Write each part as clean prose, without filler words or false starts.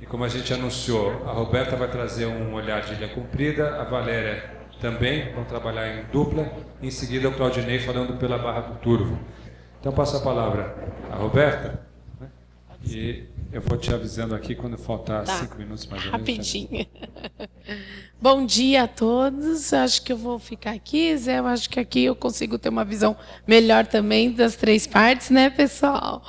E como a gente anunciou, a Roberta vai trazer um olhar de Ilha Comprida, a Valéria também, vão trabalhar em dupla, em seguida o Claudinei falando pela Barra do Turvo. Então passo a palavra à Roberta, né? E eu vou te avisando aqui quando faltar 5 minutos mais ou menos. Rapidinho. Bom dia a todos. Acho que eu vou ficar aqui, Zé. Eu acho que aqui eu consigo ter uma visão melhor também das 3 partes, né, pessoal?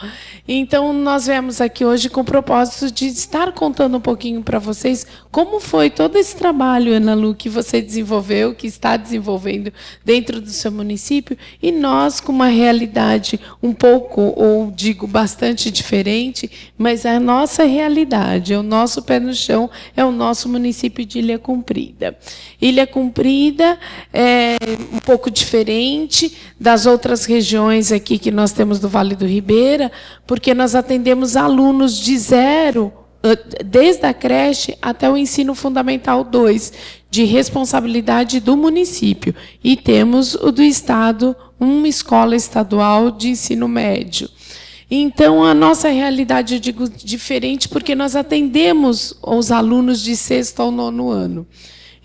Então, nós viemos aqui hoje com o propósito de estar contando um pouquinho para vocês como foi todo esse trabalho, Ana Lu, que você desenvolveu, que está desenvolvendo dentro do seu município, e nós com uma realidade um pouco, ou digo, bastante diferente, mas a nossa realidade, o nosso pé no chão, é o nosso município de Ilha Comprida. Ilha Comprida é um pouco diferente das outras regiões aqui que nós temos do Vale do Ribeira, porque nós atendemos alunos de 0, desde a creche até o ensino fundamental 2, de responsabilidade do município. E temos o do Estado, uma escola estadual de ensino médio. Então, a nossa realidade, eu digo, diferente, porque nós atendemos os alunos de 6º ao 9º ano.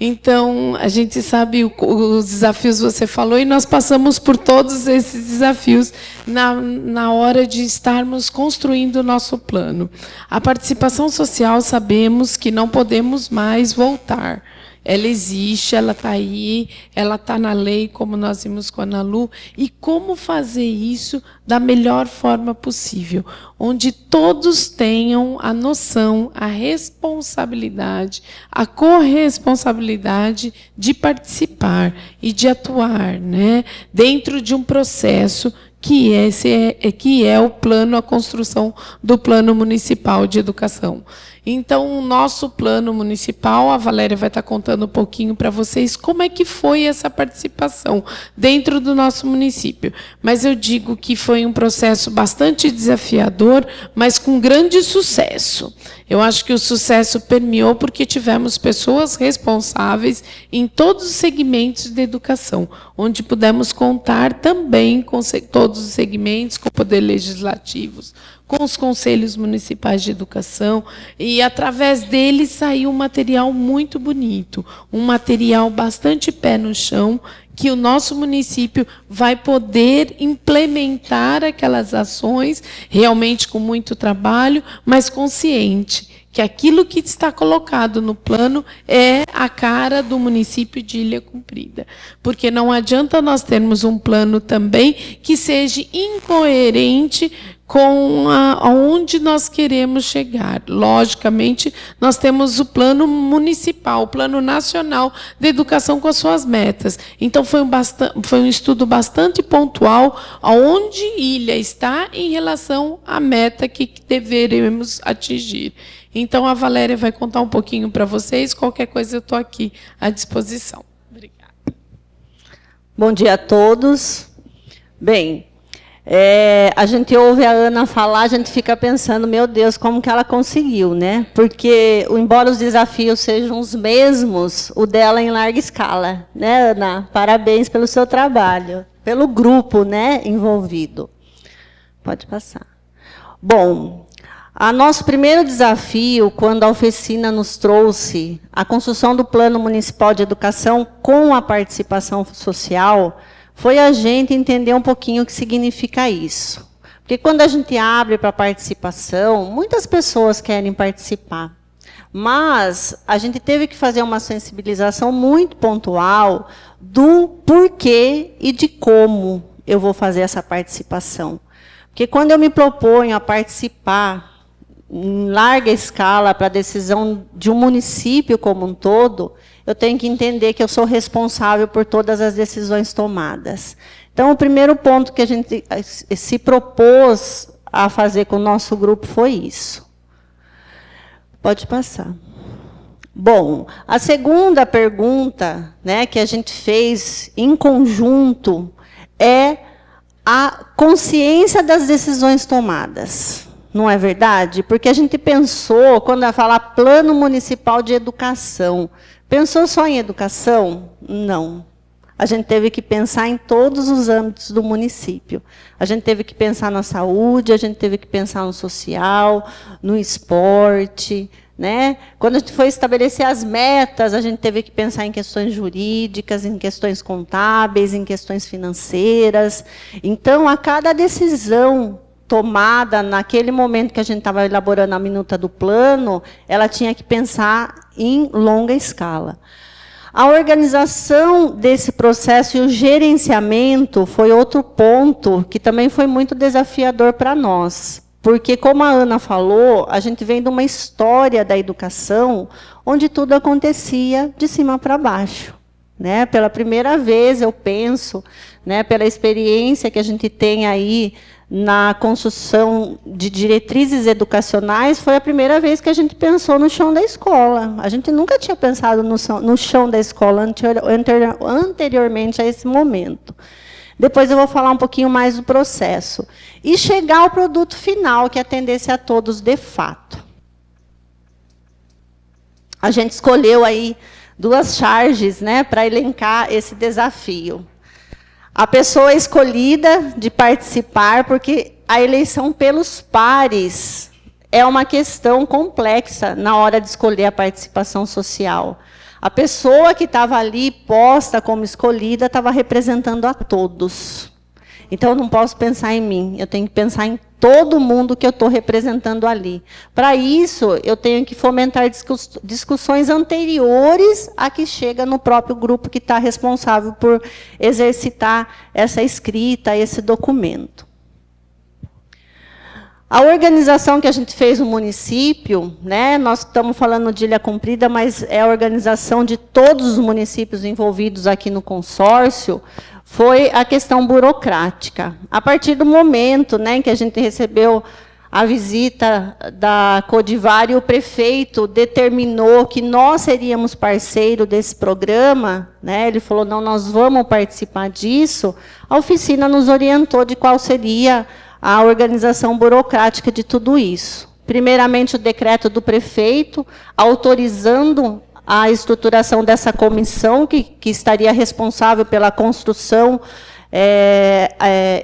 Então, a gente sabe os desafios que você falou, e nós passamos por todos esses desafios na hora de estarmos construindo o nosso plano. A participação social, sabemos que não podemos mais voltar. Ela existe, ela está aí, ela está na lei, como nós vimos com a Ana Lu, e como fazer isso da melhor forma possível, onde todos tenham a noção, a responsabilidade, a corresponsabilidade de participar e de atuar, né, dentro de um processo que é o plano, a construção do Plano Municipal de Educação. Então, o nosso plano municipal, a Valéria vai estar contando um pouquinho para vocês como é que foi essa participação dentro do nosso município. Mas eu digo que foi um processo bastante desafiador, mas com grande sucesso. Eu acho que o sucesso permeou porque tivemos pessoas responsáveis em todos os segmentos da educação, onde pudemos contar também com todos os segmentos, com o poder legislativos, com os conselhos municipais de educação, e através deles saiu um material muito bonito, um material bastante pé no chão, que o nosso município vai poder implementar aquelas ações, realmente com muito trabalho, mas consciente que aquilo que está colocado no plano é a cara do município de Ilha Comprida. Porque não adianta nós termos um plano também que seja incoerente com aonde nós queremos chegar. Logicamente, nós temos o plano municipal, o plano nacional de educação com as suas metas. Então, foi um estudo bastante pontual aonde Ilha está em relação à meta que deveremos atingir. Então, a Valéria vai contar um pouquinho para vocês. Qualquer coisa, eu estou aqui à disposição. Obrigada. Bom dia a todos. Bem, a gente ouve a Ana falar, a gente fica pensando, meu Deus, como que ela conseguiu, né? Porque, embora os desafios sejam os mesmos, o dela é em larga escala, né, Ana? Parabéns pelo seu trabalho, pelo grupo, né, envolvido. Pode passar. Bom, nosso primeiro desafio, quando a oficina nos trouxe a construção do Plano Municipal de Educação com a participação social, foi a gente entender um pouquinho o que significa isso. Porque quando a gente abre para participação, muitas pessoas querem participar. Mas a gente teve que fazer uma sensibilização muito pontual do porquê e de como eu vou fazer essa participação. Porque quando eu me proponho a participar em larga escala para a decisão de um município como um todo, eu tenho que entender que eu sou responsável por todas as decisões tomadas. Então, o primeiro ponto que a gente se propôs a fazer com o nosso grupo foi isso. Pode passar. Bom, a segunda pergunta, né, que a gente fez em conjunto é a consciência das decisões tomadas. Não é verdade? Porque a gente pensou, quando ela fala Plano Municipal de Educação, pensou só em educação? Não. A gente teve que pensar em todos os âmbitos do município. A gente teve que pensar na saúde, a gente teve que pensar no social, no esporte, né? Quando a gente foi estabelecer as metas, a gente teve que pensar em questões jurídicas, em questões contábeis, em questões financeiras. Então, a cada decisão tomada naquele momento que a gente estava elaborando a minuta do plano, ela tinha que pensar em longa escala. A organização desse processo e o gerenciamento foi outro ponto que também foi muito desafiador para nós. Porque, como a Ana falou, a gente vem de uma história da educação onde tudo acontecia de cima para baixo. Né? Pela primeira vez, eu penso, né, pela experiência que a gente tem aí na construção de diretrizes educacionais, foi a primeira vez que a gente pensou no chão da escola. A gente nunca tinha pensado no chão da escola anteriormente a esse momento. Depois eu vou falar um pouquinho mais do processo. E chegar ao produto final, que atendesse a todos de fato. A gente escolheu aí 2 charges, né, para elencar esse desafio. A pessoa escolhida de participar, porque a eleição pelos pares é uma questão complexa na hora de escolher a participação social. A pessoa que estava ali posta como escolhida estava representando a todos. Então, eu não posso pensar em mim, eu tenho que pensar em todo mundo que eu estou representando ali. Para isso, eu tenho que fomentar discussões anteriores a que chega no próprio grupo que está responsável por exercitar essa escrita, esse documento. A organização que a gente fez no município, né, nós estamos falando de Ilha Comprida, mas é a organização de todos os municípios envolvidos aqui no consórcio, foi a questão burocrática. A partir do momento, né, em que a gente recebeu a visita da Codivar e o prefeito determinou que nós seríamos parceiro desse programa, né, ele falou, não, nós vamos participar disso, a oficina nos orientou de qual seria a organização burocrática de tudo isso. Primeiramente, o decreto do prefeito, autorizando a estruturação dessa comissão, que estaria responsável pela construção,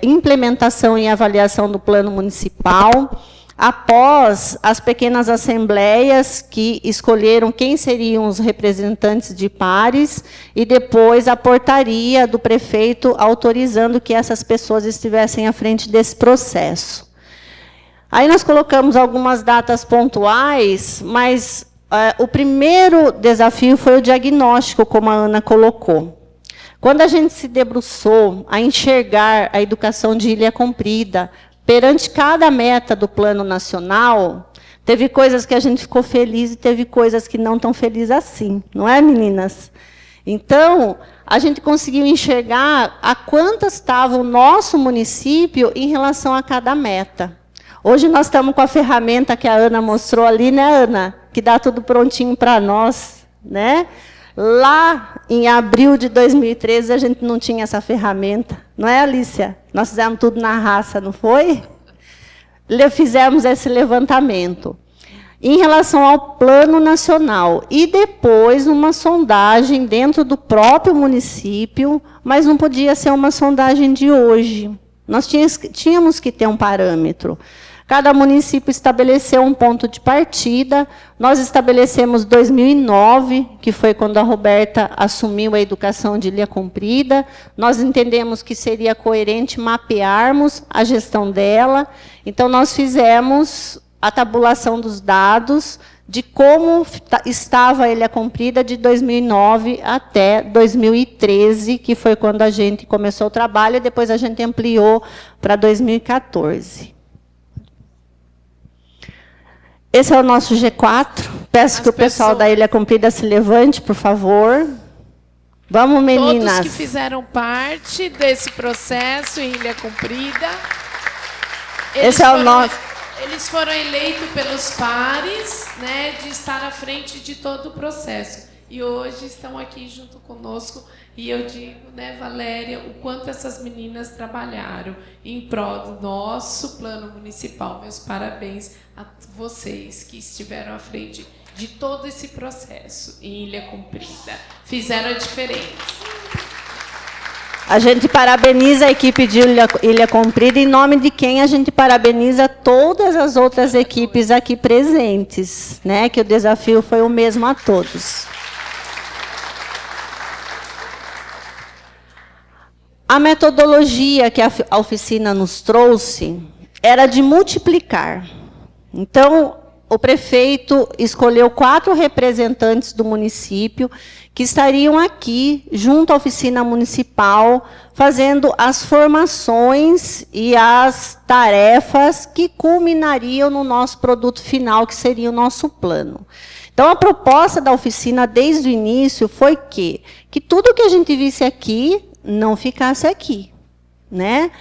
implementação e avaliação do plano municipal. Após as pequenas assembleias que escolheram quem seriam os representantes de pares, e depois a portaria do prefeito autorizando que essas pessoas estivessem à frente desse processo. Aí nós colocamos algumas datas pontuais, mas o primeiro desafio foi o diagnóstico, como a Ana colocou. Quando a gente se debruçou a enxergar a educação de Ilha Comprida, perante cada meta do Plano Nacional, teve coisas que a gente ficou feliz e teve coisas que não tão feliz assim. Não é, meninas? Então, a gente conseguiu enxergar a quantas estava o nosso município em relação a cada meta. Hoje nós estamos com a ferramenta que a Ana mostrou ali, né, Ana? Que dá tudo prontinho para nós, né? Lá, em abril de 2013, a gente não tinha essa ferramenta. Não é, Alícia? Nós fizemos tudo na raça, não foi? Fizemos esse levantamento. Em relação ao Plano Nacional, e depois uma sondagem dentro do próprio município, mas não podia ser uma sondagem de hoje. Nós tínhamos que ter um parâmetro. Cada município estabeleceu um ponto de partida. Nós estabelecemos 2009, que foi quando a Roberta assumiu a educação de Ilha Comprida. Nós entendemos que seria coerente mapearmos a gestão dela. Então, nós fizemos a tabulação dos dados de como estava a Ilha Comprida de 2009 até 2013, que foi quando a gente começou o trabalho, e depois a gente ampliou para 2014. Esse é o nosso G4. Peço que o pessoal da Ilha Comprida se levante, por favor. Vamos, meninas. Todos que fizeram parte desse processo em Ilha Comprida. Esse é o nosso. Eles foram eleitos pelos pares, né, de estar à frente de todo o processo. E hoje estão aqui junto conosco. E eu digo, né, Valéria, o quanto essas meninas trabalharam em prol do nosso plano municipal. Meus parabéns a vocês que estiveram à frente de todo esse processo em Ilha Comprida. Fizeram a diferença. A gente parabeniza a equipe de Ilha Comprida, em nome de quem a gente parabeniza todas as outras equipes aqui presentes, né? Que o desafio foi o mesmo a todos. A metodologia que a oficina nos trouxe era de multiplicar. Então, o prefeito escolheu 4 representantes do município que estariam aqui, junto à oficina municipal, fazendo as formações e as tarefas que culminariam no nosso produto final, que seria o nosso plano. Então, a proposta da oficina, desde o início, foi que tudo que a gente visse aqui não ficasse aqui, né?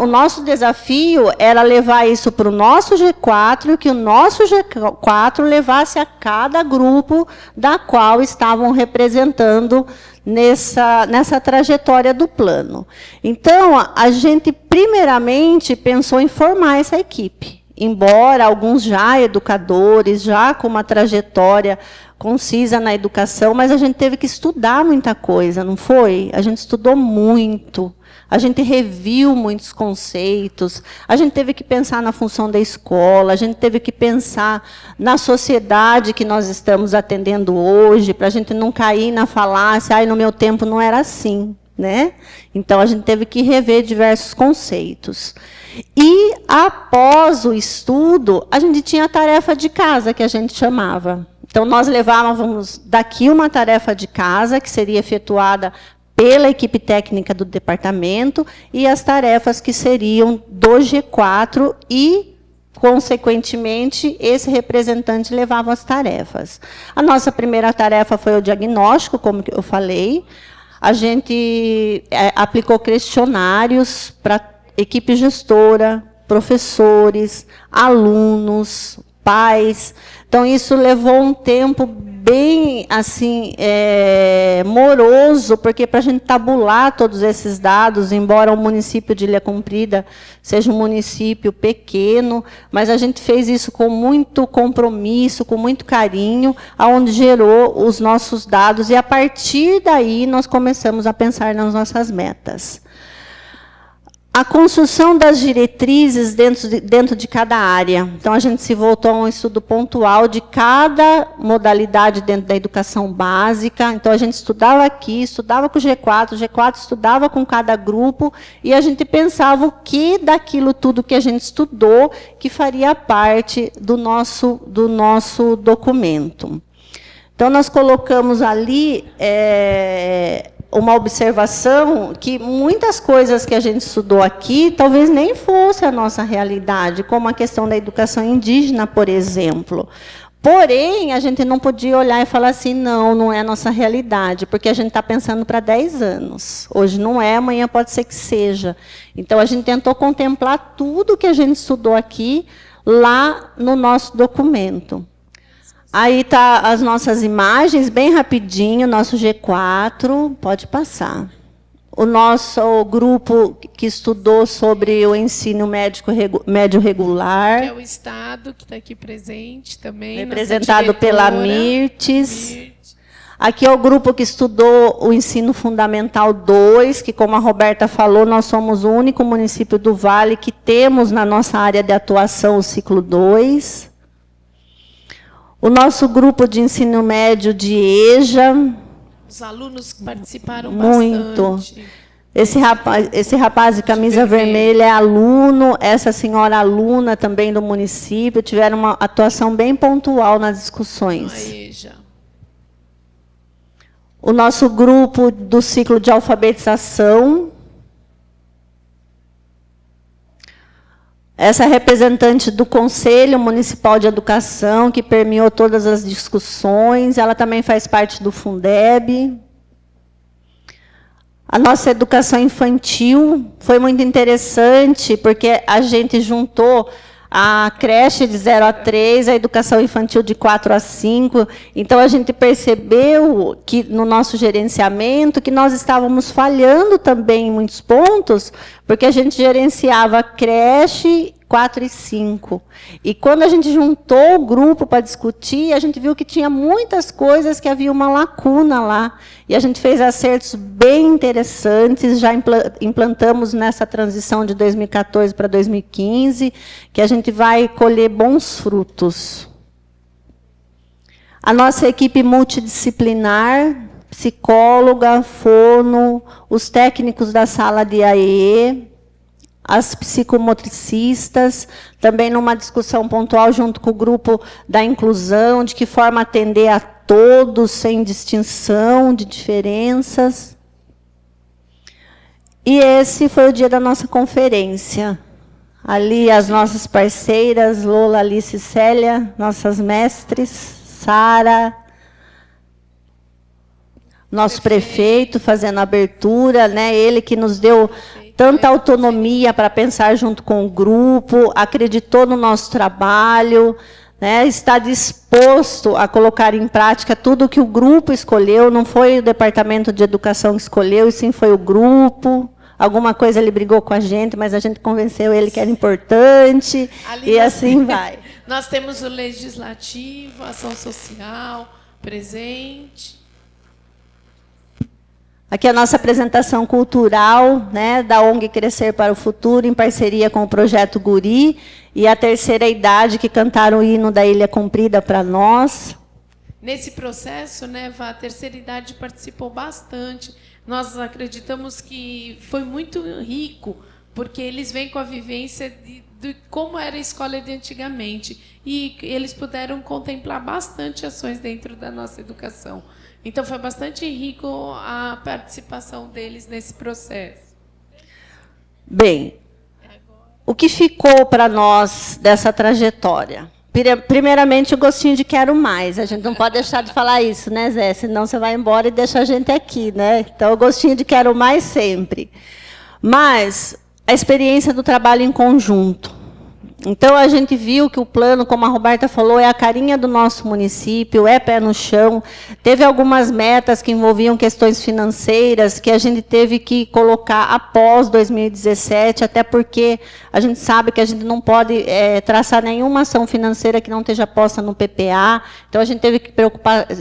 O nosso desafio era levar isso para o nosso G4 e que o nosso G4 levasse a cada grupo da qual estavam representando nessa trajetória do plano. Então, a gente, primeiramente, pensou em formar essa equipe. Embora alguns já educadores, já com uma trajetória concisa na educação, mas a gente teve que estudar muita coisa, não foi? A gente estudou muito. A gente reviu muitos conceitos, a gente teve que pensar na função da escola, a gente teve que pensar na sociedade que nós estamos atendendo hoje, para a gente não cair na falácia, no meu tempo não era assim, né? Então, a gente teve que rever diversos conceitos. E, após o estudo, a gente tinha a tarefa de casa, que a gente chamava. Então, nós levávamos daqui uma tarefa de casa, que seria efetuada pela equipe técnica do departamento, e as tarefas que seriam do G4 e, consequentemente, esse representante levava as tarefas. A nossa primeira tarefa foi o diagnóstico, como eu falei. A gente aplicou questionários para equipe gestora, professores, alunos, pais. Então, isso levou um tempo bem assim, moroso, porque para a gente tabular todos esses dados, embora o município de Ilha Comprida seja um município pequeno, mas a gente fez isso com muito compromisso, com muito carinho, aonde gerou os nossos dados, e a partir daí nós começamos a pensar nas nossas metas. A construção das diretrizes dentro de cada área. Então, a gente se voltou a um estudo pontual de cada modalidade dentro da educação básica. Então, a gente estudava aqui, estudava com o G4 estudava com cada grupo, e a gente pensava o que daquilo tudo que a gente estudou que faria parte do nosso documento. Então, nós colocamos ali uma observação que muitas coisas que a gente estudou aqui talvez nem fosse a nossa realidade, como a questão da educação indígena, por exemplo. Porém, a gente não podia olhar e falar assim, não é a nossa realidade, porque a gente está pensando para 10 anos. Hoje não é, amanhã pode ser que seja. Então, a gente tentou contemplar tudo que a gente estudou aqui lá no nosso documento. Aí tá as nossas imagens, bem rapidinho, nosso G4, pode passar. O nosso grupo que estudou sobre o ensino médio regular. Que é o Estado, que está aqui presente também. Representado pela Mirtes. Aqui é o grupo que estudou o ensino fundamental 2, que, como a Roberta falou, nós somos o único município do Vale que temos na nossa área de atuação o ciclo 2. O nosso grupo de ensino médio de EJA. Os alunos participaram muito. Bastante. Esse rapaz de camisa vermelha é aluno, essa senhora aluna também do município, tiveram uma atuação bem pontual nas discussões. A EJA. O nosso grupo do ciclo de alfabetização. Essa representante do Conselho Municipal de Educação, que permeou todas as discussões, ela também faz parte do Fundeb. A nossa educação infantil foi muito interessante, porque a gente juntou a creche de 0 a 3, a educação infantil de 4 a 5. Então, a gente percebeu que, no nosso gerenciamento, que nós estávamos falhando também em muitos pontos, porque a gente gerenciava a creche 4 e 5. E quando a gente juntou o grupo para discutir, a gente viu que tinha muitas coisas que havia uma lacuna lá. E a gente fez acertos bem interessantes, já implantamos nessa transição de 2014 para 2015, que a gente vai colher bons frutos. A nossa equipe multidisciplinar, psicóloga, fono, os técnicos da sala de AE, as psicomotricistas, também numa discussão pontual junto com o grupo da inclusão, de que forma atender a todos, sem distinção de diferenças. E esse foi o dia da nossa conferência. Ali as nossas parceiras, Lola, Alice e Célia, nossas mestres, Sara, nosso prefeito fazendo a abertura, né? Ele que nos deu tanta autonomia para pensar junto com o grupo, acreditou no nosso trabalho, né, está disposto a colocar em prática tudo que o grupo escolheu, não foi o departamento de educação que escolheu, e sim foi o grupo. Alguma coisa ele brigou com a gente, mas a gente convenceu ele que era importante, e assim vai. Nós temos o legislativo, a ação social, presente. Aqui a nossa apresentação cultural, né, da ONG Crescer para o Futuro, em parceria com o Projeto Guri, e a terceira idade, que cantaram o hino da Ilha Comprida para nós. Nesse processo, né, a terceira idade participou bastante. Nós acreditamos que foi muito rico, porque eles vêm com a vivência de como era a escola de antigamente. E eles puderam contemplar bastante ações dentro da nossa educação. Então, foi bastante rico a participação deles nesse processo. Bem, o que ficou para nós dessa trajetória? Primeiramente, o gostinho de quero mais. A gente não pode deixar de falar isso, né, Zé? Senão você vai embora e deixa a gente aqui, né? Então, o gostinho de quero mais sempre. Mas a experiência do trabalho em conjunto. Então, a gente viu que o plano, como a Roberta falou, é a carinha do nosso município, é pé no chão. Teve algumas metas que envolviam questões financeiras que a gente teve que colocar após 2017, até porque a gente sabe que a gente não pode traçar nenhuma ação financeira que não esteja posta no PPA. Então, a gente teve que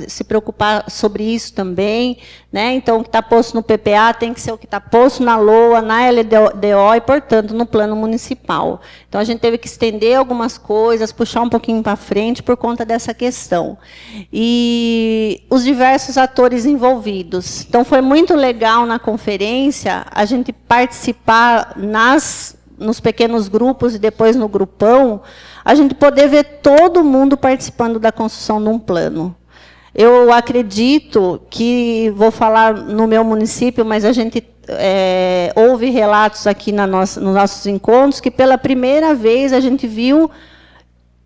se preocupar sobre isso também, né? Então, o que está posto no PPA tem que ser o que está posto na LOA, na LDO e, portanto, no plano municipal. Então, a gente teve que estender algumas coisas, puxar um pouquinho para frente por conta dessa questão. E os diversos atores envolvidos. Então, foi muito legal na conferência a gente participar nos pequenos grupos e depois no grupão, a gente poder ver todo mundo participando da construção de um plano. Eu acredito que, vou falar no meu município, mas a gente houve relatos aqui nos nossos encontros, que pela primeira vez a gente viu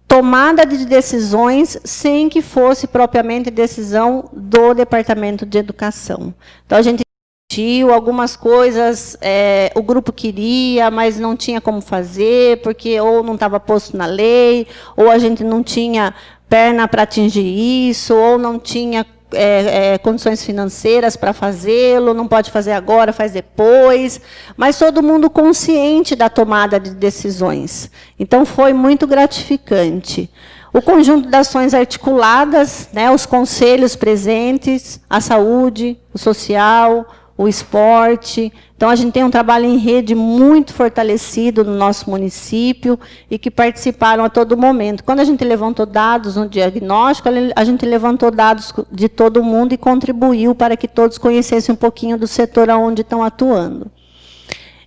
tomada de decisões sem que fosse propriamente decisão do Departamento de Educação. Então, a gente discutiu algumas coisas, o grupo queria, mas não tinha como fazer, porque ou não estava posto na lei, ou a gente não tinha perna para atingir isso, ou não tinha condições financeiras para fazê-lo, não pode fazer agora, faz depois, mas todo mundo consciente da tomada de decisões. Então, foi muito gratificante. O conjunto de ações articuladas, né, os conselhos presentes, a saúde, o social, o esporte. Então, a gente tem um trabalho em rede muito fortalecido no nosso município e que participaram a todo momento. Quando a gente levantou dados no diagnóstico, a gente levantou dados de todo mundo e contribuiu para que todos conhecessem um pouquinho do setor onde estão atuando.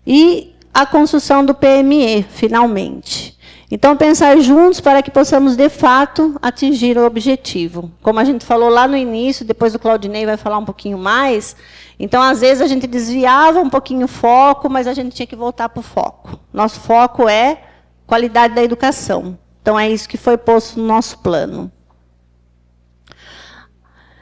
E a construção do PME, finalmente. Então, pensar juntos para que possamos, de fato, atingir o objetivo. Como a gente falou lá no início, depois o Claudinei vai falar um pouquinho mais, então, às vezes, a gente desviava um pouquinho o foco, mas a gente tinha que voltar para o foco. Nosso foco é qualidade da educação. Então, é isso que foi posto no nosso plano.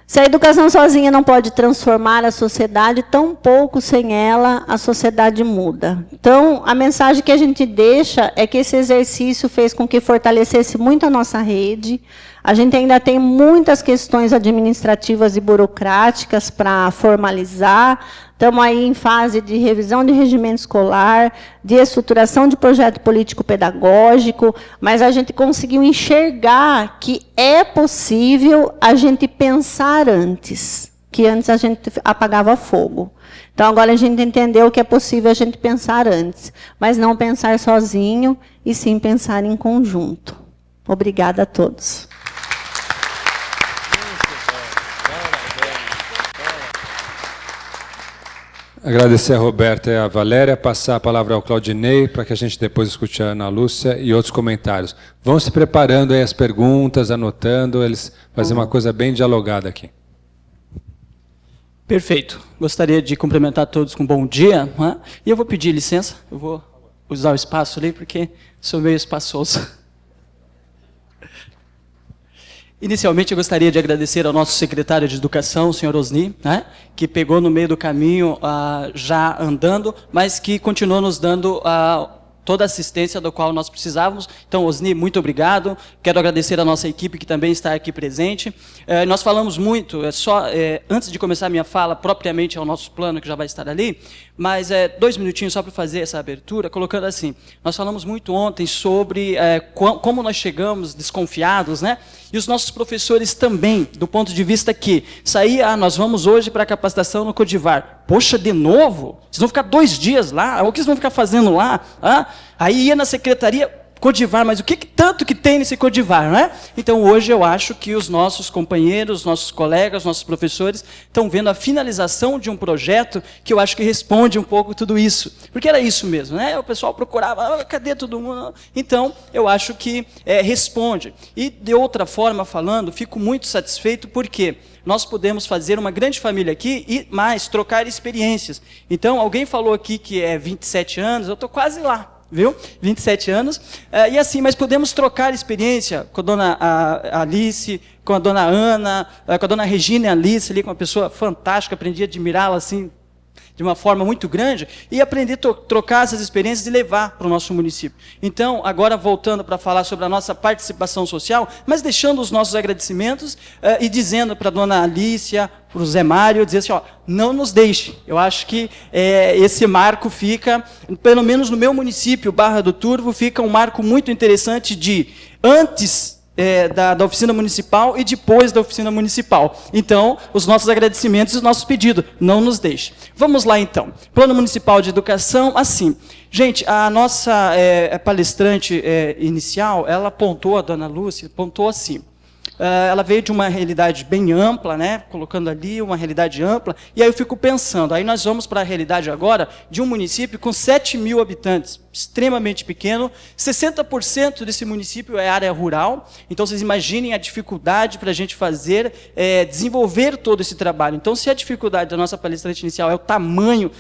Se a educação sozinha não pode transformar a sociedade, tampouco sem ela a sociedade muda. Então, a mensagem que a gente deixa é que esse exercício fez com que fortalecesse muito a nossa rede. A gente ainda tem muitas questões administrativas e burocráticas para formalizar, Estamos aí em fase de revisão de regimento escolar, de estruturação de projeto político-pedagógico, mas a gente conseguiu enxergar que é possível a gente pensar antes, que antes a gente apagava fogo. Então, agora a gente entendeu que é possível a gente pensar antes, mas não pensar sozinho, e sim pensar em conjunto. Obrigada a todos. Agradecer a Roberta e a Valéria, passar a palavra ao Claudinei, para que a gente depois escute a Ana Lúcia e outros comentários. Vão se preparando aí as perguntas, anotando, eles fazem uma coisa bem dialogada aqui. Perfeito. Gostaria de cumprimentar todos com bom dia. Né? E eu vou pedir licença, eu vou usar o espaço ali, porque sou meio espaçoso. Inicialmente, eu gostaria de agradecer ao nosso secretário de Educação, o senhor Osni, né, que pegou no meio do caminho, já andando, mas que continuou nos dando toda a assistência do qual nós precisávamos. Então, Osni, muito obrigado. Quero agradecer a nossa equipe que também está aqui presente. Nós falamos muito, antes de começar a minha fala, propriamente ao nosso plano, que já vai estar ali, mas 2 minutinhos só para fazer essa abertura, colocando assim, nós falamos muito ontem sobre como nós chegamos desconfiados, né? E os nossos professores também, do ponto de vista que nós vamos hoje para a capacitação no Codivar. Poxa, de novo? Vocês vão ficar 2 dias lá? O que vocês vão ficar fazendo lá? Aí ia na secretaria, Codivar, mas o que tanto que tem nesse Codivar, né? Então, hoje eu acho que os nossos companheiros, nossos colegas, nossos professores estão vendo a finalização de um projeto que eu acho que responde um pouco tudo isso. Porque era isso mesmo, né? O pessoal procurava, cadê todo mundo? Então, eu acho que responde. E, de outra forma falando, fico muito satisfeito porque nós podemos fazer uma grande família aqui e mais, trocar experiências. Então, alguém falou aqui que é 27 anos, eu estou quase lá. Viu? 27 anos. E assim, mas podemos trocar experiência com a dona Alice, com a dona Ana, com a dona Regina e Alice, ali, com uma pessoa fantástica, aprendi a admirá-la assim, de uma forma muito grande, e aprender a trocar essas experiências e levar para o nosso município. Então, agora voltando para falar sobre a nossa participação social, mas deixando os nossos agradecimentos e dizendo para a dona Alícia, para o Zé Mário, dizer assim, não nos deixe. Eu acho que esse marco fica, pelo menos no meu município, Barra do Turvo, fica um marco muito interessante de antes da oficina municipal e depois da oficina municipal. Então, os nossos agradecimentos e os nossos pedidos, não nos deixe. Vamos lá, então. Plano Municipal de Educação, assim. Gente, a nossa palestrante inicial, ela apontou, a dona Lúcia, apontou assim. Ela veio de uma realidade bem ampla, né? Colocando ali uma realidade ampla, e aí eu fico pensando, aí nós vamos para a realidade agora de um município com 7.000 habitantes, extremamente pequeno, 60% desse município é área rural, então vocês imaginem a dificuldade para a gente fazer, desenvolver todo esse trabalho. Então, se a dificuldade da nossa palestrante inicial é o tamanho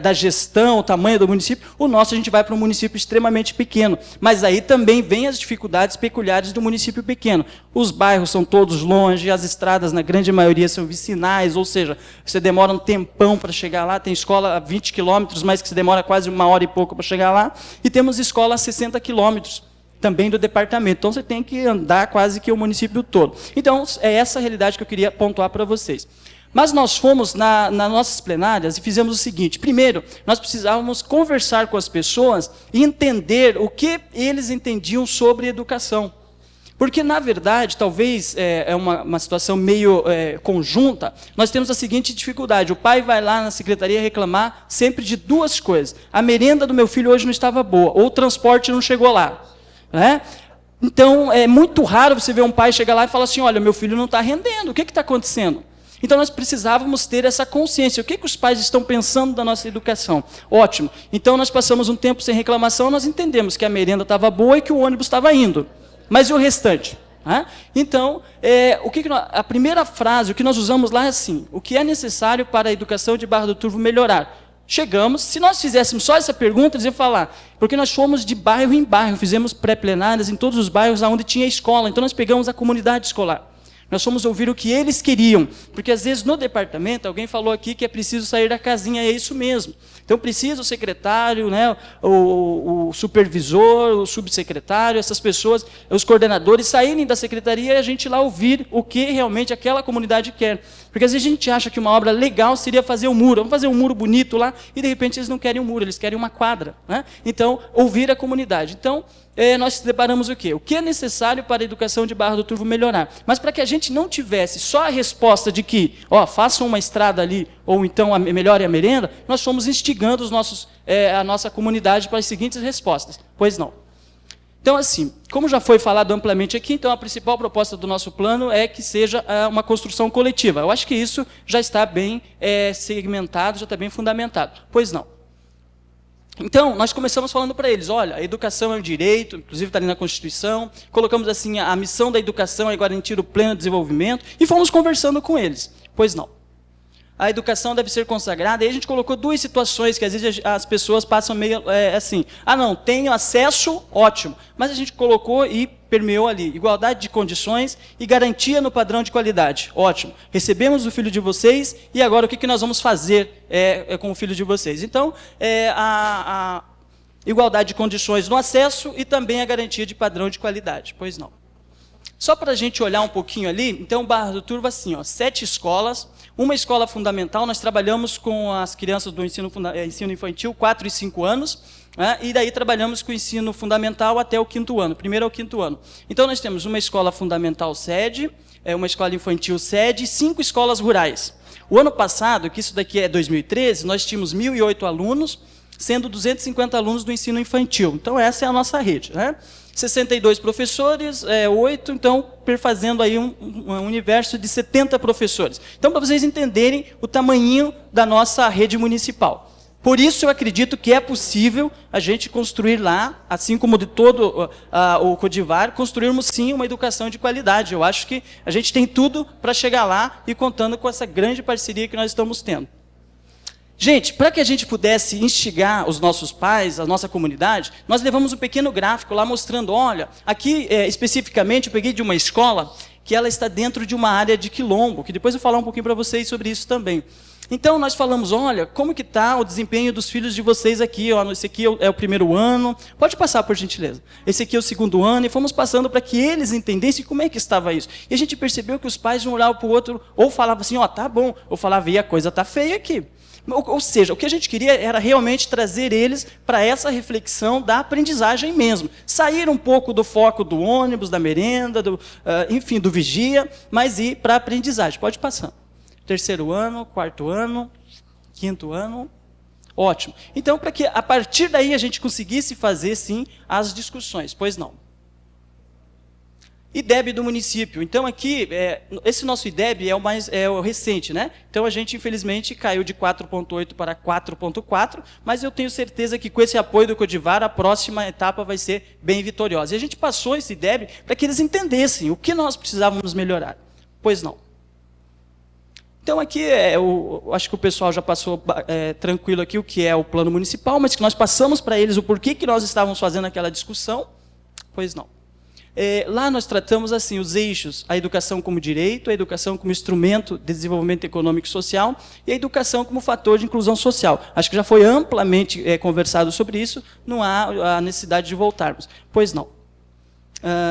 da gestão, o tamanho do município, o nosso a gente vai para um município extremamente pequeno, mas aí também vem as dificuldades peculiares do município pequeno. Os bairros são todos longe, as estradas, na grande maioria, são vicinais, ou seja, você demora um tempão para chegar lá, tem escola a 20 quilômetros, mas que você demora quase 1 hora e pouco para chegar lá, e temos escola a 60 quilômetros, também do departamento. Então, você tem que andar quase que o município todo. Então, é essa a realidade que eu queria pontuar para vocês. Mas nós fomos nas nossas plenárias e fizemos o seguinte. Primeiro, nós precisávamos conversar com as pessoas e entender o que eles entendiam sobre educação. Porque, na verdade, talvez uma situação meio conjunta, nós temos a seguinte dificuldade. O pai vai lá na secretaria reclamar sempre de 2 coisas. A merenda do meu filho hoje não estava boa, ou o transporte não chegou lá. Né? Então, é muito raro você ver um pai chegar lá e falar assim, olha, meu filho não está rendendo, o que está acontecendo? Então, nós precisávamos ter essa consciência. O que os pais estão pensando da nossa educação? Ótimo. Então, nós passamos um tempo sem reclamação, nós entendemos que a merenda estava boa e que o ônibus estava indo. Mas e o restante? Então, a primeira frase, o que nós usamos lá é assim, o que é necessário para a educação de Barra do Turvo melhorar? Chegamos, se nós fizéssemos só essa pergunta, eles iam falar, porque nós fomos de bairro em bairro, fizemos pré-plenárias em todos os bairros onde tinha escola, então nós pegamos a comunidade escolar. Nós fomos ouvir o que eles queriam, porque às vezes no departamento, alguém falou aqui que é preciso sair da casinha, é isso mesmo. Então precisa o secretário, né, o supervisor, o subsecretário, essas pessoas, os coordenadores saírem da secretaria e a gente lá ouvir o que realmente aquela comunidade quer. Porque às vezes a gente acha que uma obra legal seria fazer um muro, vamos fazer um muro bonito lá, e de repente eles não querem um muro, eles querem uma quadra, né? Então, ouvir a comunidade. Então, nós deparamos o quê? O que é necessário para a educação de Barra do Turvo melhorar? Mas para que a gente não tivesse só a resposta de que, façam uma estrada ali, ou então melhore a merenda, nós fomos instigando a nossa comunidade para as seguintes respostas. Pois não. Então, assim, como já foi falado amplamente aqui, então a principal proposta do nosso plano é que seja uma construção coletiva. Eu acho que isso já está bem segmentado, já está bem fundamentado. Pois não. Então, nós começamos falando para eles, olha, a educação é um direito, inclusive está ali na Constituição, colocamos assim, a missão da educação é garantir o pleno desenvolvimento, e fomos conversando com eles. Pois não. A educação deve ser consagrada, e aí a gente colocou duas situações que às vezes as pessoas passam meio assim, não, tenho acesso, ótimo, mas a gente colocou e permeou ali, igualdade de condições e garantia no padrão de qualidade, ótimo, recebemos o filho de vocês, e agora o que nós vamos fazer com o filho de vocês? Então, a igualdade de condições no acesso e também a garantia de padrão de qualidade, pois não. Só para a gente olhar um pouquinho ali, então, Barra do Turvo, assim, 7 escolas, uma escola fundamental, nós trabalhamos com as crianças do ensino infantil, 4 e 5 anos, né, e daí trabalhamos com o ensino fundamental até o 5º ano, primeiro ao 5º ano. Então, nós temos uma escola fundamental sede, uma escola infantil sede e 5 escolas rurais. O ano passado, que isso daqui é 2013, nós tínhamos 1.008 alunos, sendo 250 alunos do ensino infantil. Então, essa é a nossa rede, né? 62 professores, 8, então, perfazendo aí um universo de 70 professores. Então, para vocês entenderem o tamanho da nossa rede municipal. Por isso, eu acredito que é possível a gente construir lá, assim como de todo o Codivar, construirmos, sim, uma educação de qualidade. Eu acho que a gente tem tudo para chegar lá e contando com essa grande parceria que nós estamos tendo. Gente, para que a gente pudesse instigar os nossos pais, a nossa comunidade, nós levamos um pequeno gráfico lá mostrando, olha, aqui especificamente eu peguei de uma escola que ela está dentro de uma área de quilombo, que depois eu vou falar um pouquinho para vocês sobre isso também. Então, nós falamos, olha, como que está o desempenho dos filhos de vocês aqui? Esse aqui é o primeiro ano, pode passar, por gentileza. Esse aqui é o 2º ano, e fomos passando para que eles entendessem como é que estava isso. E a gente percebeu que os pais um olhavam para o outro, ou falavam assim, tá bom, ou falavam, e a coisa está feia aqui. Ou seja, o que a gente queria era realmente trazer eles para essa reflexão da aprendizagem mesmo. Sair um pouco do foco do ônibus, da merenda, enfim, do vigia, mas ir para a aprendizagem. Pode passar. 3º ano, 4º ano, 5º ano, ótimo. Então, para que a partir daí a gente conseguisse fazer, sim, as discussões. Pois não. IDEB do município. Então, aqui, esse nosso IDEB é o recente, né? Então, a gente, infelizmente, caiu de 4,8 para 4,4, mas eu tenho certeza que, com esse apoio do Codivar, a próxima etapa vai ser bem vitoriosa. E a gente passou esse IDEB para que eles entendessem o que nós precisávamos melhorar. Pois não. Então, aqui, eu acho que o pessoal já passou tranquilo aqui o que é o plano municipal, mas que nós passamos para eles o porquê que nós estávamos fazendo aquela discussão. Pois não. Lá nós tratamos assim os eixos, a educação como direito, a educação como instrumento de desenvolvimento econômico e social e a educação como fator de inclusão social. Acho que já foi amplamente conversado sobre isso, não há a necessidade de voltarmos. Pois não.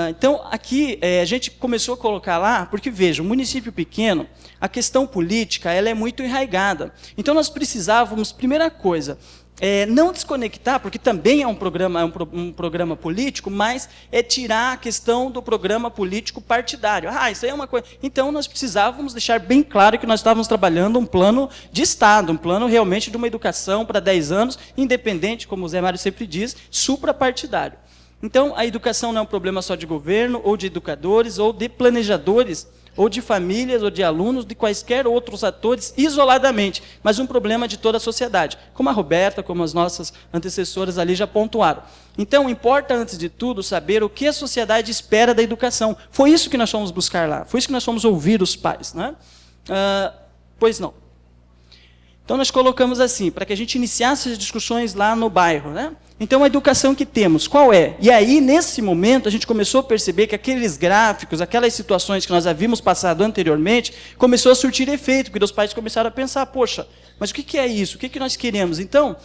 Então, aqui a gente começou a colocar lá, porque veja, um município pequeno, a questão política ela é muito enraigada. Então, nós precisávamos, primeira coisa, não desconectar, porque também é um programa político, mas tirar a questão do programa político partidário. Isso aí é uma coisa. Então, nós precisávamos deixar bem claro que nós estávamos trabalhando um plano de Estado, um plano realmente de uma educação para 10 anos, independente, como o Zé Mário sempre diz, suprapartidário. Então, a educação não é um problema só de governo, ou de educadores, ou de planejadores, ou de famílias, ou de alunos, de quaisquer outros atores, isoladamente, mas um problema de toda a sociedade, como a Roberta, como as nossas antecessoras ali já pontuaram. Então, importa, antes de tudo, saber o que a sociedade espera da educação. Foi isso que nós fomos buscar lá, foi isso que nós fomos ouvir os pais, né? Pois não. Então, nós colocamos assim, para que a gente iniciasse as discussões lá no bairro, né? Então, a educação que temos, qual é? E aí, nesse momento, a gente começou a perceber que aqueles gráficos, aquelas situações que nós havíamos passado anteriormente, começou a surtir efeito, porque os pais começaram a pensar, poxa, mas o que é isso? O que nós queremos? Então,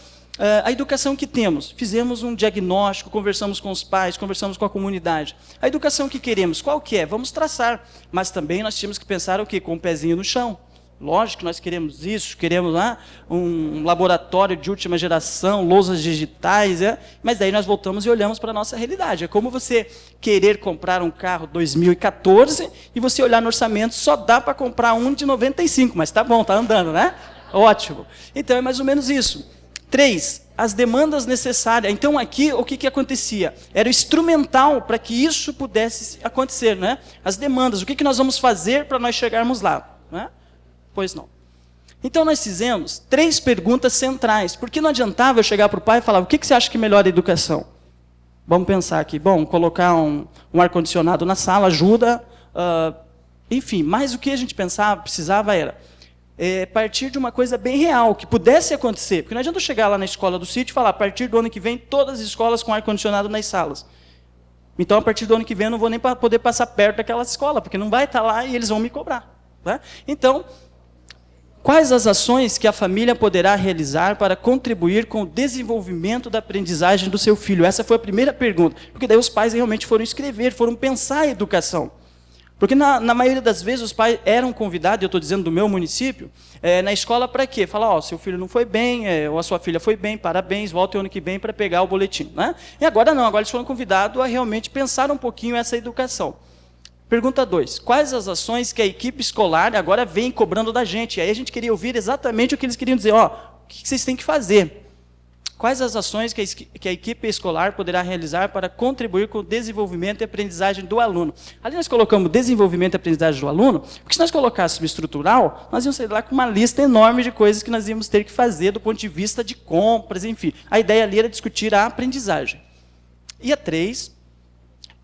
a educação que temos, fizemos um diagnóstico, conversamos com os pais, conversamos com a comunidade. A educação que queremos, qual que é? Vamos traçar, mas também nós tínhamos que pensar o quê? Com o pezinho no chão. Lógico que nós queremos isso, queremos lá um laboratório de última geração, lousas digitais, mas daí nós voltamos e olhamos para a nossa realidade. É como você querer comprar um carro 2014 e você olhar no orçamento, só dá para comprar um de 95, mas tá bom, tá andando, né? Ótimo. Então é mais ou menos isso. 3, as demandas necessárias. Então aqui o que acontecia? Era o instrumental para que isso pudesse acontecer, né? As demandas, o que nós vamos fazer para nós chegarmos lá, né? Pois não. Então, nós fizemos 3 perguntas centrais, porque não adiantava eu chegar para o pai e falar, o que você acha que melhora a educação? Vamos pensar aqui, bom, colocar um ar-condicionado na sala ajuda, enfim, mas o que a gente pensava, precisava era partir de uma coisa bem real, que pudesse acontecer, porque não adianta eu chegar lá na escola do sítio e falar, a partir do ano que vem, todas as escolas com ar-condicionado nas salas. Então, a partir do ano que vem, eu não vou nem poder passar perto daquela escola, porque não vai estar lá e eles vão me cobrar. Né? Então, quais as ações que a família poderá realizar para contribuir com o desenvolvimento da aprendizagem do seu filho? Essa foi a primeira pergunta, porque daí os pais realmente foram escrever, foram pensar em educação. Porque na maioria das vezes os pais eram convidados, eu estou dizendo do meu município, na escola para quê? Falar, ó, seu filho não foi bem, ou a sua filha foi bem, parabéns, volte o ano que vem para pegar o boletim. Né? E agora não, agora eles foram convidados a realmente pensar um pouquinho essa educação. Pergunta 2. Quais as ações que a equipe escolar agora vem cobrando da gente? E aí a gente queria ouvir exatamente o que eles queriam dizer. Ó, o que vocês têm que fazer? Quais as ações que a equipe escolar poderá realizar para contribuir com o desenvolvimento e aprendizagem do aluno? Ali nós colocamos desenvolvimento e aprendizagem do aluno, porque se nós colocássemos estrutural, nós íamos sair lá com uma lista enorme de coisas que nós íamos ter que fazer do ponto de vista de compras, enfim. A ideia ali era discutir a aprendizagem. E a 3...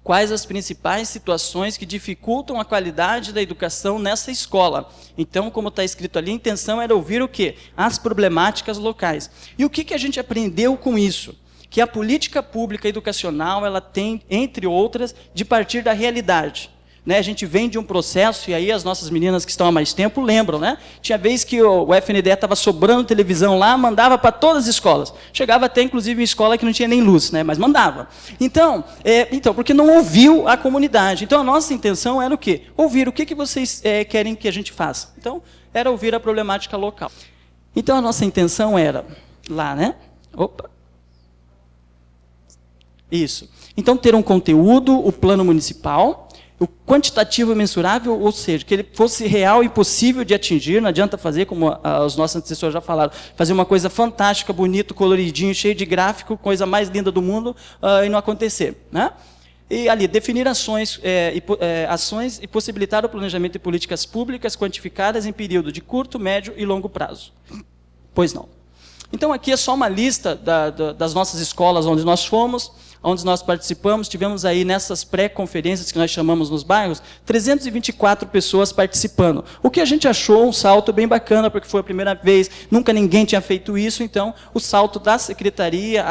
quais as principais situações que dificultam a qualidade da educação nessa escola. Então, como está escrito ali, a intenção era ouvir o quê? As problemáticas locais. E o que a gente aprendeu com isso? Que a política pública educacional ela tem, entre outras, de partir da realidade. Né, a gente vem de um processo, e aí as nossas meninas que estão há mais tempo lembram, né? Tinha vez que o FNDE estava sobrando televisão lá, mandava para todas as escolas. Chegava até, inclusive, em escola que não tinha nem luz, né? Mas mandava. Então, porque não ouviu a comunidade. Então, a nossa intenção era o quê? Ouvir o que vocês querem que a gente faça. Então, era ouvir a problemática local. Então, a nossa intenção era, lá, né? Opa! Isso. Então, ter um conteúdo, o plano municipal, o quantitativo mensurável, ou seja, que ele fosse real e possível de atingir, não adianta fazer, como os nossos antecessores já falaram, fazer uma coisa fantástica, bonito, coloridinho, cheio de gráfico, coisa mais linda do mundo, e não acontecer. Né? E ali, definir ações e possibilitar o planejamento de políticas públicas quantificadas em período de curto, médio e longo prazo. Pois não. Então, aqui é só uma lista das nossas escolas onde nós fomos, onde nós participamos. Tivemos aí nessas pré-conferências que nós chamamos nos bairros, 324 pessoas participando. O que a gente achou um salto bem bacana, porque foi a primeira vez, nunca ninguém tinha feito isso, então o salto da secretaria,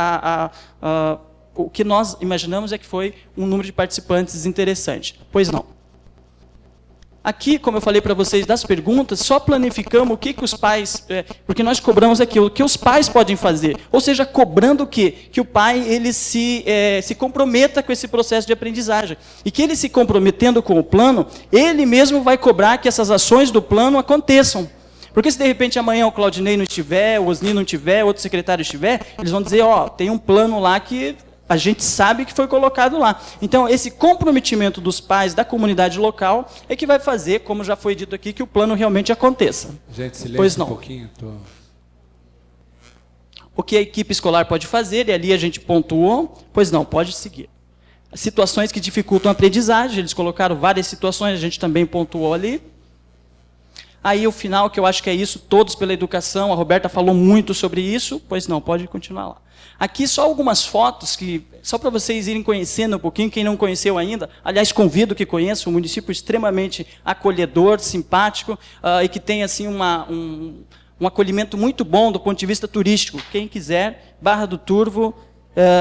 o que nós imaginamos é que foi um número de participantes interessante. Pois não. Aqui, como eu falei para vocês das perguntas, só planificamos o que os pais... porque nós cobramos aqui o que os pais podem fazer. Ou seja, cobrando o quê? Que o pai ele se comprometa com esse processo de aprendizagem. E que ele se comprometendo com o plano, ele mesmo vai cobrar que essas ações do plano aconteçam. Porque se de repente amanhã o Claudinei não estiver, o Osni não estiver, outro secretário estiver, eles vão dizer, ó, tem um plano lá que... a gente sabe que foi colocado lá. Então, esse comprometimento dos pais da comunidade local é que vai fazer, como já foi dito aqui, que o plano realmente aconteça. Gente, silêncio pois não. Um pouquinho. O que a equipe escolar pode fazer, e ali a gente pontuou, pois não, pode seguir. Situações que dificultam a aprendizagem, eles colocaram várias situações, a gente também pontuou ali. Aí o final, que eu acho que é isso, todos pela educação, a Roberta falou muito sobre isso, pois não, pode continuar lá. Aqui só algumas fotos, só para vocês irem conhecendo um pouquinho, quem não conheceu ainda, aliás, convido que conheça, um município extremamente acolhedor, simpático, e que tem assim, um acolhimento muito bom do ponto de vista turístico. Quem quiser, Barra do Turvo,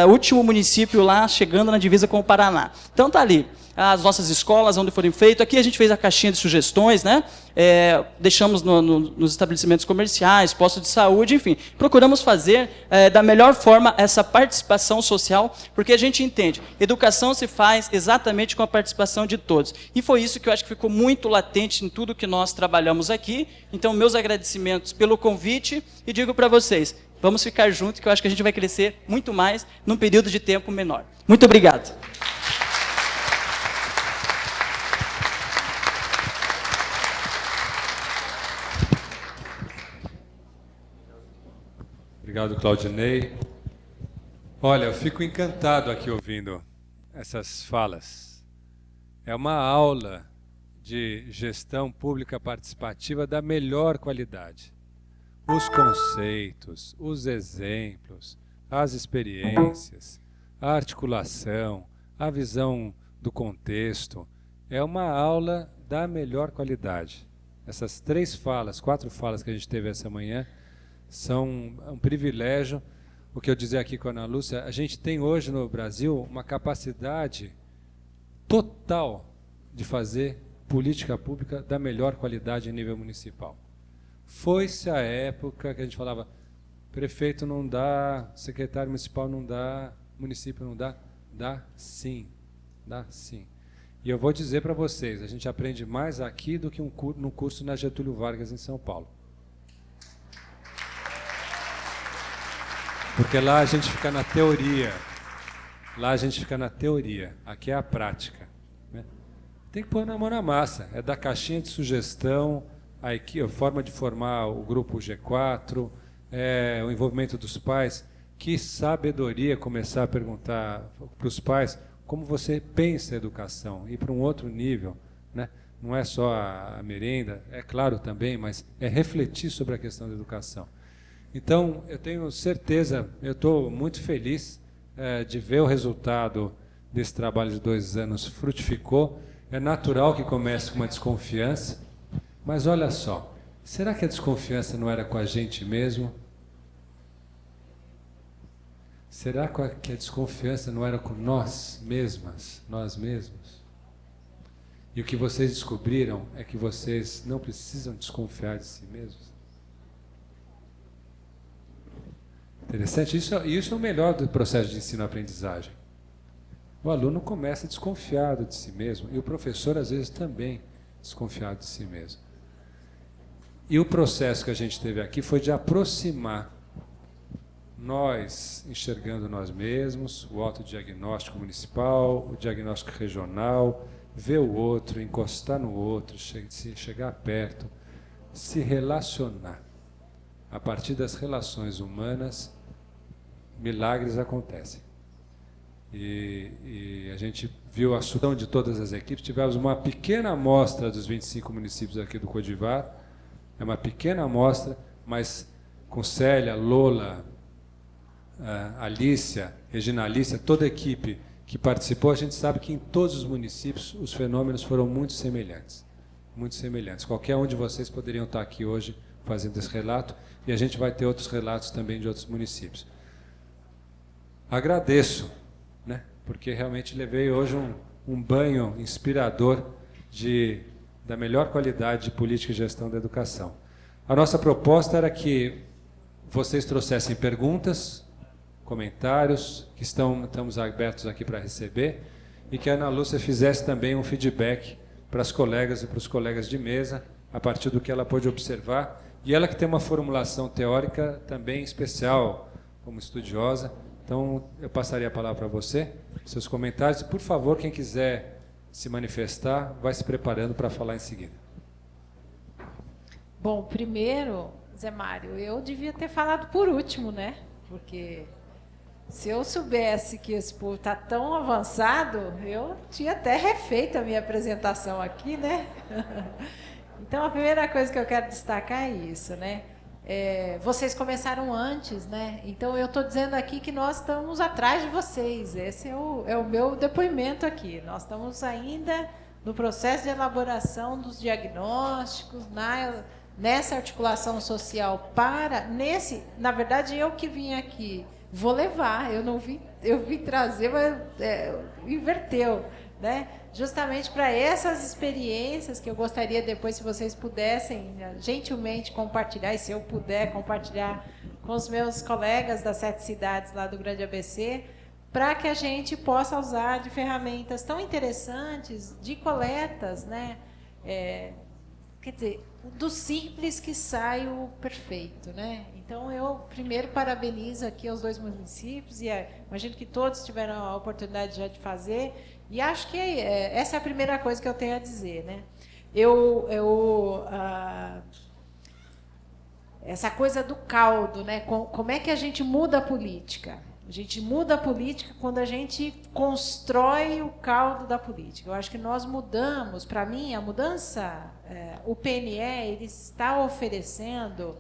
último município lá, chegando na divisa com o Paraná. Então está ali as nossas escolas, onde foram feitas. Aqui a gente fez a caixinha de sugestões, né? Deixamos nos estabelecimentos comerciais, postos de saúde, enfim. Procuramos fazer da melhor forma essa participação social, porque a gente entende, educação se faz exatamente com a participação de todos. E foi isso que eu acho que ficou muito latente em tudo que nós trabalhamos aqui. Então, meus agradecimentos pelo convite e digo para vocês, vamos ficar juntos, que eu acho que a gente vai crescer muito mais num período de tempo menor. Muito obrigado. Obrigado, Claudinei. Olha, eu fico encantado aqui ouvindo essas falas. É uma aula de gestão pública participativa da melhor qualidade. Os conceitos, os exemplos, as experiências, a articulação, a visão do contexto. É uma aula da melhor qualidade. Essas 4 falas que a gente teve essa manhã são um privilégio. O que eu dizia aqui com a Ana Lúcia, a gente tem hoje no Brasil uma capacidade total de fazer política pública da melhor qualidade em nível municipal. Foi-se a época que a gente falava, prefeito não dá, secretário municipal não dá, município não dá. Dá sim, dá sim. E eu vou dizer para vocês, a gente aprende mais aqui do que no curso na Getúlio Vargas, em São Paulo. Porque lá a gente fica na teoria. Lá a gente fica na teoria. Aqui é a prática. Né? Tem que pôr na mão na massa. É da caixinha de sugestão, a forma de formar o grupo G4, o envolvimento dos pais. Que sabedoria começar a perguntar para os pais como você pensa a educação, ir para um outro nível. Né? Não é só a merenda, é claro também, mas é refletir sobre a questão da educação. Então, eu tenho certeza, eu estou muito feliz de ver o resultado desse trabalho de 2 anos frutificou. É natural que comece com uma desconfiança, mas olha só, será que a desconfiança não era com a gente mesmo? Será que a desconfiança não era com nós mesmas, nós mesmos? E o que vocês descobriram é que vocês não precisam desconfiar de si mesmos? Interessante, isso é o melhor do processo de ensino-aprendizagem. O aluno começa desconfiado de si mesmo, e o professor, às vezes, também desconfiado de si mesmo. E o processo que a gente teve aqui foi de aproximar nós, enxergando nós mesmos, o autodiagnóstico municipal, o diagnóstico regional, ver o outro, encostar no outro, chegar perto, se relacionar. A partir das relações humanas, milagres acontecem. E a gente viu a solução de todas as equipes. Tivemos uma pequena amostra dos 25 municípios aqui do Côte d'Ivoire. É uma pequena amostra, mas com Célia, Lola, Alícia, Regina Alícia, toda a equipe que participou, a gente sabe que em todos os municípios os fenômenos foram muito semelhantes. Muito semelhantes. Qualquer um de vocês poderiam estar aqui hoje fazendo esse relato, e a gente vai ter outros relatos também de outros municípios. Agradeço, né, porque realmente levei hoje um banho inspirador da melhor qualidade de política e gestão da educação. A nossa proposta era que vocês trouxessem perguntas, comentários, que estamos abertos aqui para receber, e que a Ana Lúcia fizesse também um feedback para as colegas e para os colegas de mesa, a partir do que ela pôde observar. E ela que tem uma formulação teórica também especial, como estudiosa. Então, eu passaria a palavra para você, seus comentários. E, por favor, quem quiser se manifestar, vai se preparando para falar em seguida. Bom, primeiro, Zé Mário, eu devia ter falado por último, né? Porque se eu soubesse que esse povo está tão avançado, eu tinha até refeito a minha apresentação aqui, né? Então, a primeira coisa que eu quero destacar é isso, né? Vocês começaram antes, né? Então, eu estou dizendo aqui que nós estamos atrás de vocês. Esse é o meu depoimento aqui. Nós estamos ainda no processo de elaboração dos diagnósticos, nessa articulação social na verdade, eu que vim aqui, vou levar, eu vim trazer, mas inverteu, né? Justamente para essas experiências que eu gostaria depois, se vocês pudessem gentilmente compartilhar, e se eu puder compartilhar com os meus colegas das 7 cidades lá do Grande ABC, para que a gente possa usar de ferramentas tão interessantes, de coletas, né? Quer dizer, do simples que sai o perfeito, né? Então, eu primeiro parabenizo aqui os 2 municípios, e imagino que todos tiveram a oportunidade já de fazer, e acho que essa é a primeira coisa que eu tenho a dizer, né? Essa coisa do caldo, né? Como é que a gente muda a política? A gente muda a política quando a gente constrói o caldo da política. Eu acho que nós mudamos, para mim, a mudança, o PNE, ele está oferecendo,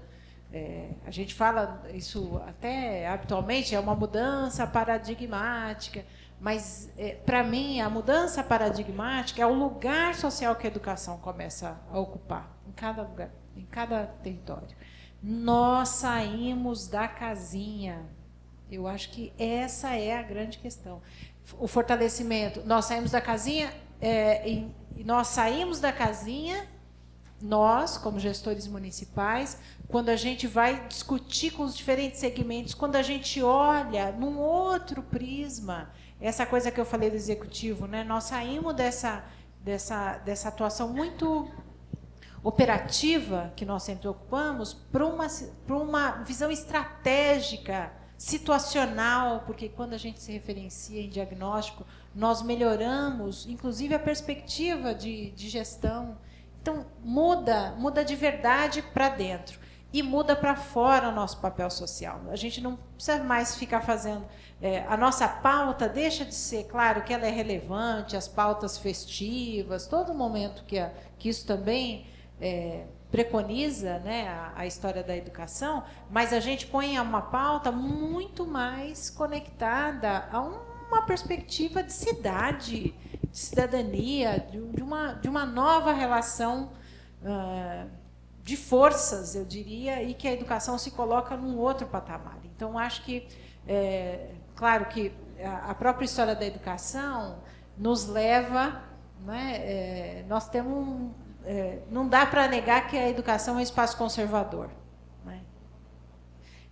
a gente fala isso até habitualmente, é uma mudança paradigmática, mas, para mim, a mudança paradigmática é o lugar social que a educação começa a ocupar, em cada lugar, em cada território. Nós saímos da casinha. Eu acho que essa é a grande questão. O fortalecimento. Nós saímos da casinha, nós, como gestores municipais, quando a gente vai discutir com os diferentes segmentos, quando a gente olha num outro prisma, essa coisa que eu falei do executivo, né? Nós saímos dessa atuação muito operativa que nós sempre ocupamos para uma visão estratégica, situacional, porque quando a gente se referencia em diagnóstico, nós melhoramos, inclusive, a perspectiva de gestão. Então, muda de verdade para dentro e muda para fora o nosso papel social. A gente não precisa mais ficar fazendo... a nossa pauta deixa de ser, claro, que ela é relevante, as pautas festivas, todo momento que isso também... preconiza, né, a história da educação, mas a gente põe uma pauta muito mais conectada a uma perspectiva de cidade, de cidadania, de uma nova relação de forças, eu diria, e que a educação se coloca num outro patamar. Então, acho que, claro que a própria história da educação nos leva, né, nós temos não dá para negar que a educação é um espaço conservador, né?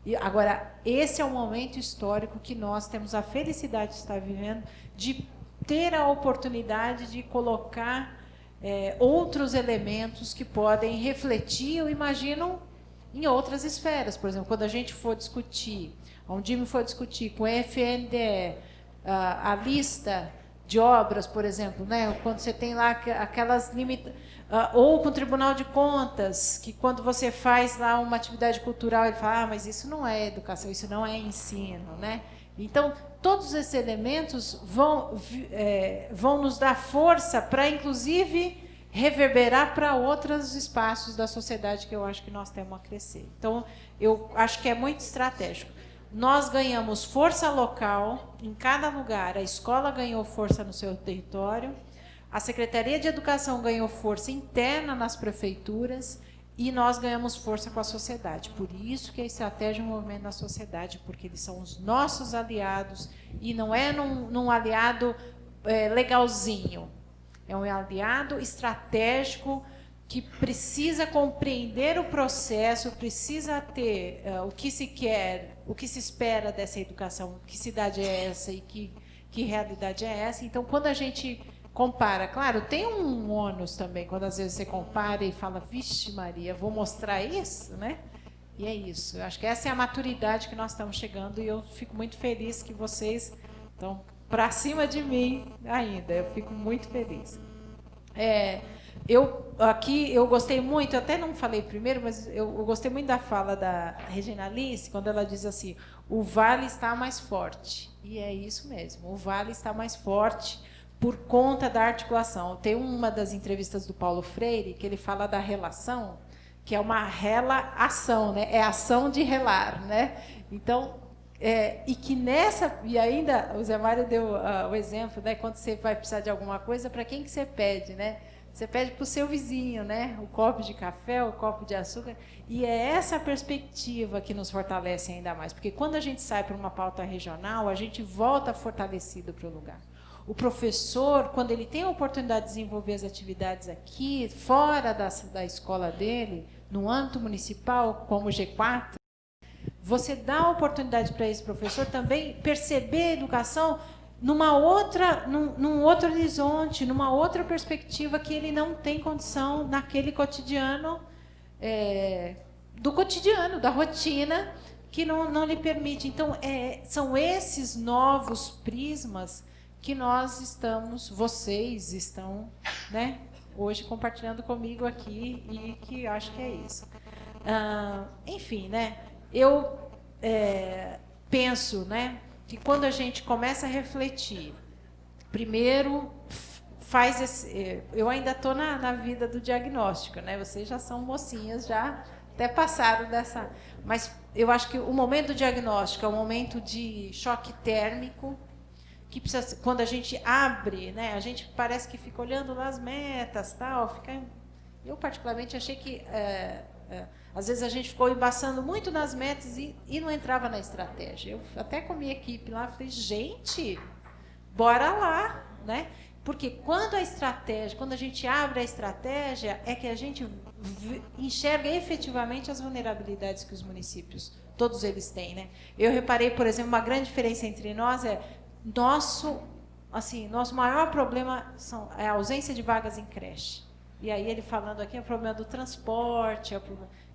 E agora, esse é o momento histórico que nós temos a felicidade de estar vivendo, de ter a oportunidade de colocar outros elementos que podem refletir, eu imagino, em outras esferas. Por exemplo, quando a gente for discutir, a Undime for discutir com o FNDE a lista de obras, por exemplo, né? Quando você tem lá aquelas ou com o Tribunal de Contas, que quando você faz lá uma atividade cultural, ele fala, mas isso não é educação, isso não é ensino, né? Então, todos esses elementos vão nos dar força para, inclusive, reverberar para outros espaços da sociedade que eu acho que nós temos a crescer. Então, eu acho que é muito estratégico. Nós ganhamos força local em cada lugar. A escola ganhou força no seu território, a Secretaria de Educação ganhou força interna nas prefeituras e nós ganhamos força com a sociedade. Por isso que a estratégia é um movimento da sociedade, porque eles são os nossos aliados e não é num aliado legalzinho. É um aliado estratégico que precisa compreender o processo, precisa ter o que se quer, o que se espera dessa educação, que cidade é essa e que realidade é essa. Então, quando a gente compara, claro, tem um ônus também, quando às vezes você compara e fala, vixe Maria, vou mostrar isso, né? E é isso. Eu acho que essa é a maturidade que nós estamos chegando e eu fico muito feliz que vocês estão para cima de mim ainda. Eu fico muito feliz. Eu gostei muito, eu até não falei primeiro, mas eu gostei muito da fala da Regina Alice, quando ela diz assim, o vale está mais forte. E é isso mesmo, o vale está mais forte por conta da articulação. Tem uma das entrevistas do Paulo Freire, que ele fala da relação, que é uma rela-ação, né? É ação de relar, né? Então, e que nessa... E ainda, o Zé Mário deu o exemplo, né? Quando você vai precisar de alguma coisa, para quem que você pede, né? Você pede para o seu vizinho, né? O copo de café, o copo de açúcar. E é essa perspectiva que nos fortalece ainda mais. Porque quando a gente sai para uma pauta regional, a gente volta fortalecido para o lugar. O professor, quando ele tem a oportunidade de desenvolver as atividades aqui, fora da escola dele, no âmbito municipal, como o G4, você dá a oportunidade para esse professor também perceber a educação num outro horizonte, numa outra perspectiva que ele não tem condição naquele cotidiano, do cotidiano, da rotina, que não lhe permite. Então, são esses novos prismas que vocês estão, né, hoje compartilhando comigo aqui, e que acho que é isso. Enfim, né, eu penso, né, que quando a gente começa a refletir, primeiro eu ainda estou na vida do diagnóstico, né? Vocês já são mocinhas, já até passaram dessa. Mas eu acho que o momento do diagnóstico é um momento de choque térmico, que precisa, quando a gente abre, né? A gente parece que fica olhando lá as metas, tal. Eu particularmente achei que às vezes a gente ficou embaçando muito nas metas e não entrava na estratégia. Eu até com a minha equipe lá falei, gente, bora lá, né? Porque quando a gente abre a estratégia, é que a gente enxerga efetivamente as vulnerabilidades que os municípios, todos eles têm, né? Eu reparei, por exemplo, uma grande diferença entre nós nosso maior problema é a ausência de vagas em creche. E aí ele falando aqui, é o problema do transporte,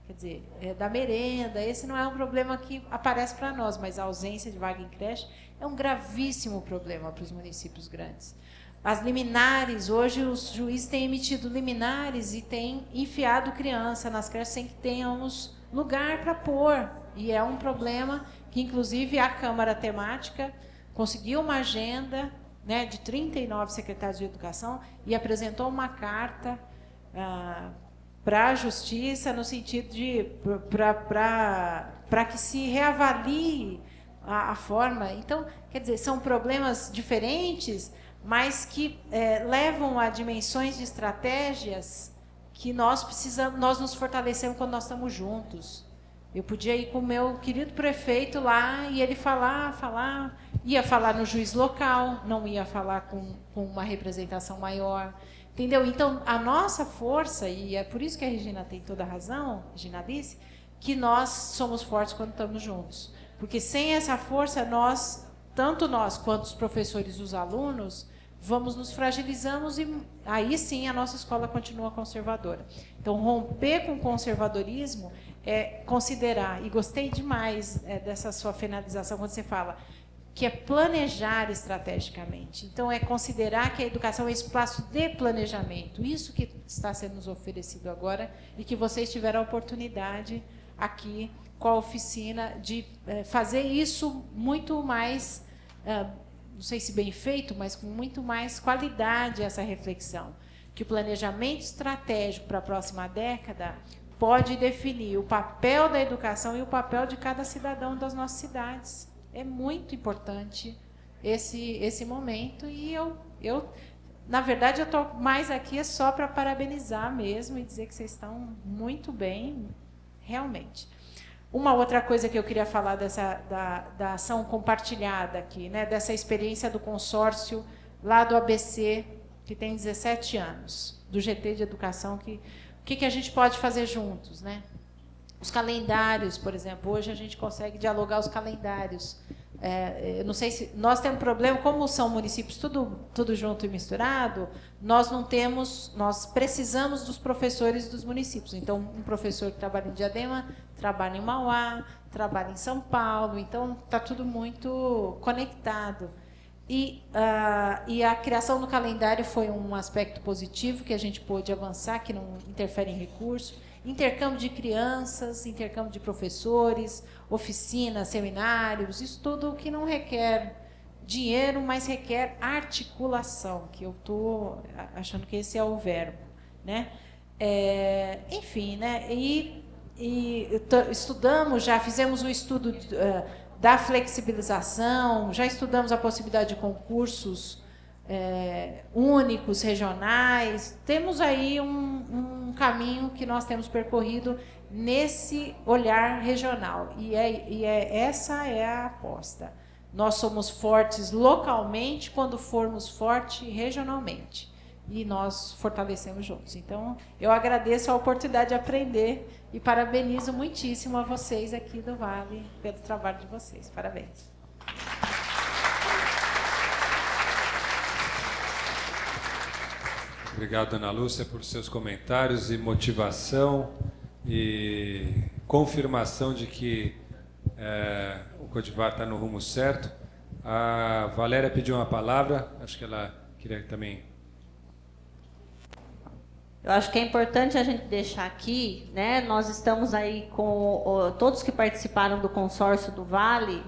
quer dizer, da merenda. Esse não é um problema que aparece para nós, mas a ausência de vaga em creche é um gravíssimo problema para os municípios grandes. As liminares, hoje os juízes têm emitido liminares e têm enfiado criança nas creches sem que tenhamos lugar para pôr. E é um problema que, inclusive, a Câmara Temática conseguiu uma agenda, né, de 39 secretários de educação e apresentou uma carta para a Justiça no sentido de para que se reavalie a forma. Então, quer dizer, são problemas diferentes, mas que levam a dimensões de estratégias que nós nos fortalecemos quando nós estamos juntos. Eu podia ir com o meu querido prefeito lá e ele ia falar no juiz local, não ia falar com uma representação maior. Entendeu? Então, a nossa força, e é por isso que a Regina tem toda a razão, Regina disse, que nós somos fortes quando estamos juntos. Porque sem essa força, tanto nós quanto os professores e os alunos, nos fragilizamos e aí sim a nossa escola continua conservadora. Então, romper com o conservadorismo é considerar, e gostei demais dessa sua finalização, quando você fala que é planejar estrategicamente. Então, é considerar que a educação é espaço de planejamento. Isso que está sendo nos oferecido agora e que vocês tiveram a oportunidade aqui com a oficina de fazer isso muito mais, não sei se bem feito, mas com muito mais qualidade essa reflexão. Que o planejamento estratégico para a próxima década pode definir o papel da educação e o papel de cada cidadão das nossas cidades. É muito importante esse momento e eu na verdade, eu estou mais aqui só para parabenizar mesmo e dizer que vocês estão muito bem, realmente. Uma outra coisa que eu queria falar da ação compartilhada aqui, né, dessa experiência do consórcio lá do ABC, que tem 17 anos, do GT de Educação, o que a gente pode fazer juntos, né? Os calendários, por exemplo, hoje a gente consegue dialogar os calendários. Eu não sei se nós temos problema, como são municípios tudo junto e misturado, nós precisamos dos professores dos municípios. Então, um professor que trabalha em Diadema trabalha em Mauá, trabalha em São Paulo, então está tudo muito conectado. E a criação do calendário foi um aspecto positivo que a gente pôde avançar, que não interfere em recurso. Intercâmbio de crianças, intercâmbio de professores, oficinas, seminários, isso tudo que não requer dinheiro, mas requer articulação, que eu estou achando que esse é o verbo, né? Enfim, né? Estudamos, já fizemos o estudo da flexibilização, já estudamos a possibilidade de concursos únicos, regionais. Temos aí um caminho que nós temos percorrido nesse olhar regional. Essa é a aposta. Nós somos fortes localmente quando formos fortes regionalmente. E nós fortalecemos juntos. Então, eu agradeço a oportunidade de aprender e parabenizo muitíssimo a vocês aqui do Vale pelo trabalho de vocês. Parabéns. Obrigado, Ana Lúcia, por seus comentários e motivação e confirmação de que o Codivar está no rumo certo. A Valéria pediu uma palavra, acho que ela queria também. Eu acho que é importante a gente deixar aqui, né? Nós estamos aí com todos que participaram do consórcio do Vale,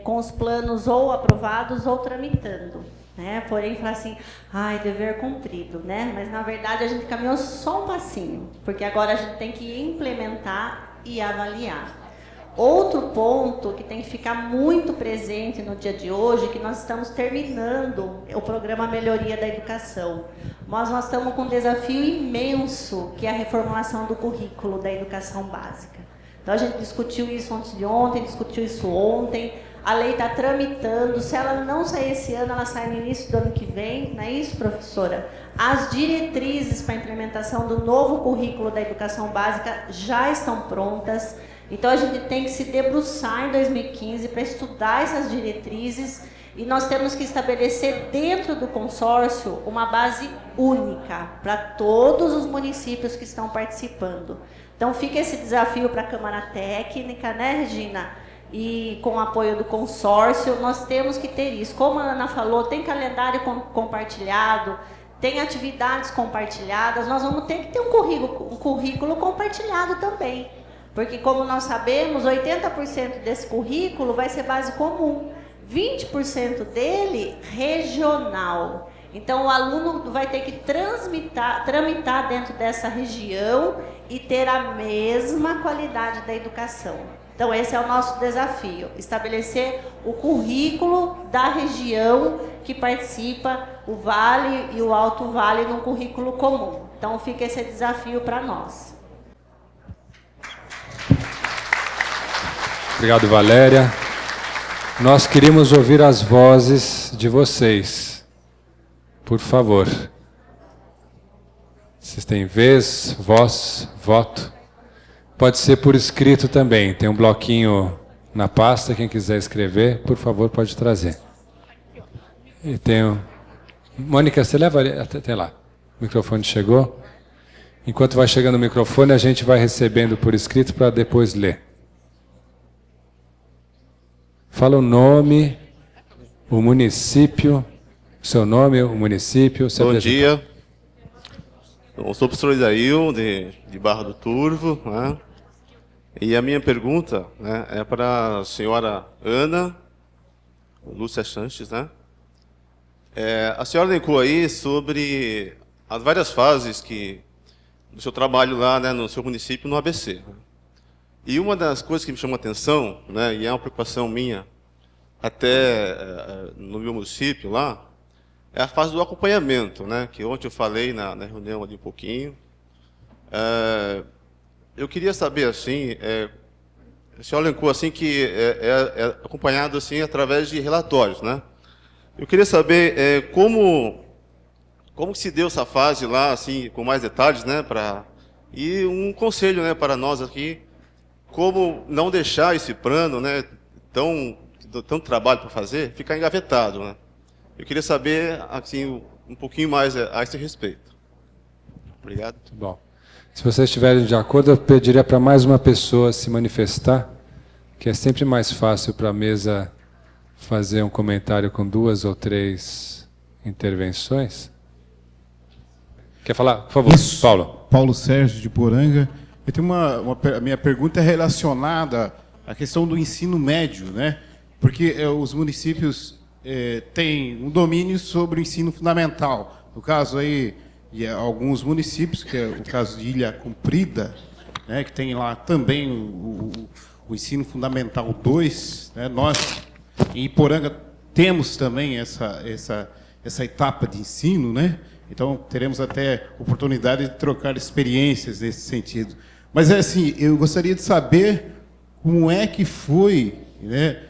com os planos ou aprovados ou tramitando. Né? Porém, falar assim, dever cumprido, né? Mas, na verdade, a gente caminhou só um passinho, porque agora a gente tem que implementar e avaliar. Outro ponto que tem que ficar muito presente no dia de hoje, que nós estamos terminando o programa Melhoria da Educação. Mas nós estamos com um desafio imenso, que é a reformulação do currículo da educação básica. Então, a gente discutiu isso antes de ontem, discutiu isso ontem. A lei está tramitando. Se ela não sair esse ano, ela sai no início do ano que vem. Não é isso, professora? As diretrizes para a implementação do novo currículo da educação básica já estão prontas. Então, a gente tem que se debruçar em 2015 para estudar essas diretrizes e nós temos que estabelecer dentro do consórcio uma base única para todos os municípios que estão participando. Então, fica esse desafio para a Câmara Técnica, né, Regina? E com o apoio do consórcio, nós temos que ter isso. Como a Ana falou, tem calendário compartilhado, tem atividades compartilhadas, nós vamos ter que ter um currículo compartilhado também. Porque, como nós sabemos, 80% desse currículo vai ser base comum, 20% dele regional. Então, o aluno vai ter que tramitar dentro dessa região e ter a mesma qualidade da educação. Então, esse é o nosso desafio, estabelecer o currículo da região que participa, o Vale e o Alto Vale, num currículo comum. Então, fica esse desafio para nós. Obrigado, Valéria. Nós queríamos ouvir as vozes de vocês. Por favor. Vocês têm vez, voz, voto. Pode ser por escrito também. Tem um bloquinho na pasta. Quem quiser escrever, por favor, pode trazer. E tem Mônica, você leva ali até lá. O microfone chegou. Enquanto vai chegando o microfone, a gente vai recebendo por escrito para depois ler. Fala o nome, o município, o seu nome, o município. Bom dia. Eu sou o professor Isaíl, de Barra do Turvo, né? E a minha pergunta, né, é para a senhora Ana Lúcia Sanches, né? A senhora elencou aí sobre as várias fases do seu trabalho lá, né, no seu município, no ABC. Né? E uma das coisas que me chamou a atenção, né, e é uma preocupação minha, até no meu município lá, é a fase do acompanhamento, né, que ontem eu falei na reunião ali um pouquinho. Eu queria saber, assim, a senhora elencou assim, que é acompanhado assim, através de relatórios, né? Eu queria saber como se deu essa fase lá, assim, com mais detalhes, né, e um conselho, né, para nós aqui, como não deixar esse plano, né, tanto trabalho para fazer, ficar engavetado, né? Eu queria saber, assim, um pouquinho mais a esse respeito. Obrigado. Muito bom. Se vocês estiverem de acordo, eu pediria para mais uma pessoa se manifestar, que é sempre mais fácil para a mesa fazer um comentário com 2 ou 3 intervenções. Quer falar? Por favor, isso. Paulo. Paulo Sérgio, de Poranga. Eu tenho a minha pergunta é relacionada à questão do ensino médio, né? Porque os municípios têm um domínio sobre o ensino fundamental. No caso aí, alguns municípios, que é o caso de Ilha Comprida, né, que tem lá também o ensino fundamental 2. Né? Nós, em Iporanga, temos também essa etapa de ensino, né? Então, teremos até oportunidade de trocar experiências nesse sentido. Mas, assim, eu gostaria de saber como é que foi, né,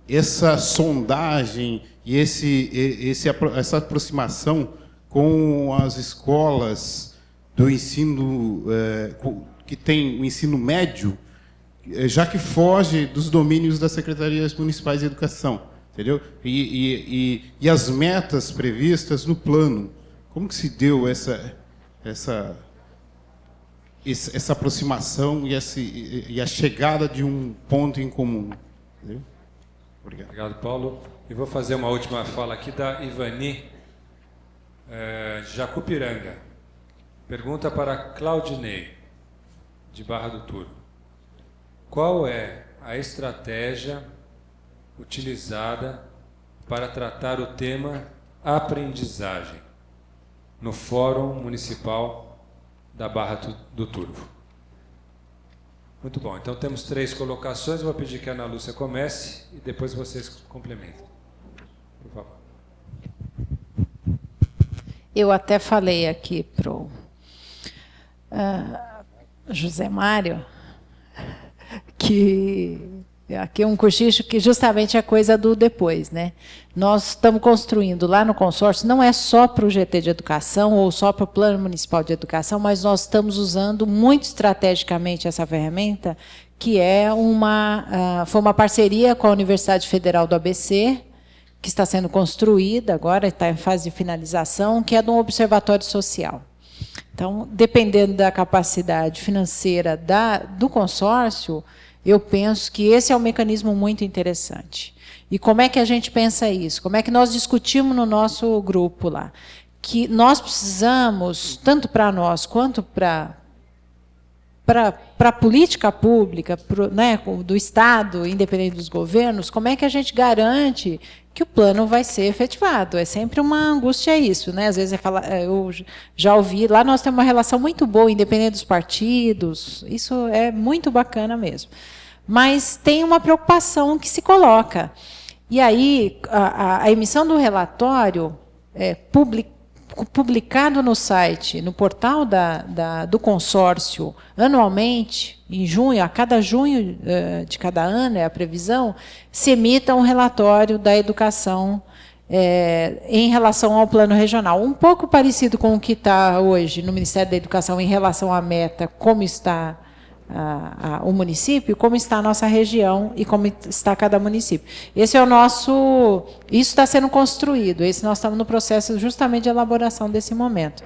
essa sondagem e essa aproximação com as escolas do ensino, que tem o ensino médio, já que foge dos domínios das secretarias municipais de educação, entendeu? E as metas previstas no plano. Como que se deu essa aproximação e a chegada de um ponto em comum? Entendeu? Obrigado. Obrigado, Paulo. E vou fazer uma última fala aqui da Ivani Jacupiranga. Pergunta para Claudinei, de Barra do Turvo. Qual é a estratégia utilizada para tratar o tema aprendizagem no Fórum Municipal da Barra do Turvo? Muito bom. Então temos 3 colocações. Vou pedir que a Ana Lúcia comece e depois vocês complementem. Por favor. Eu até falei aqui para o José Mário que aqui é um cochicho que justamente é coisa do depois, né? Nós estamos construindo lá no consórcio, não é só para o GT de Educação ou só para o Plano Municipal de Educação, mas nós estamos usando muito estrategicamente essa ferramenta, que foi uma parceria com a Universidade Federal do ABC, que está sendo construída agora, está em fase de finalização, que é de um observatório social. Então, dependendo da capacidade financeira do consórcio, eu penso que esse é um mecanismo muito interessante. E como é que a gente pensa isso? Como é que nós discutimos no nosso grupo lá? Que nós precisamos, tanto para nós quanto para a política pública, né, do Estado, independente dos governos, como é que a gente garante que o plano vai ser efetivado? É sempre uma angústia isso, né? Às vezes eu já ouvi, lá nós temos uma relação muito boa, independente dos partidos, isso é muito bacana mesmo. Mas tem uma preocupação que se coloca. E aí, a emissão do relatório publicado no site, no portal do consórcio, anualmente, em junho, a cada junho de cada ano, é a previsão, se emita um relatório da educação em relação ao plano regional. Um pouco parecido com o que está hoje no Ministério da Educação em relação à meta, como está o município, como está a nossa região e como está cada município. Esse é o nosso... Isso está sendo construído, nós estamos no processo justamente de elaboração desse momento.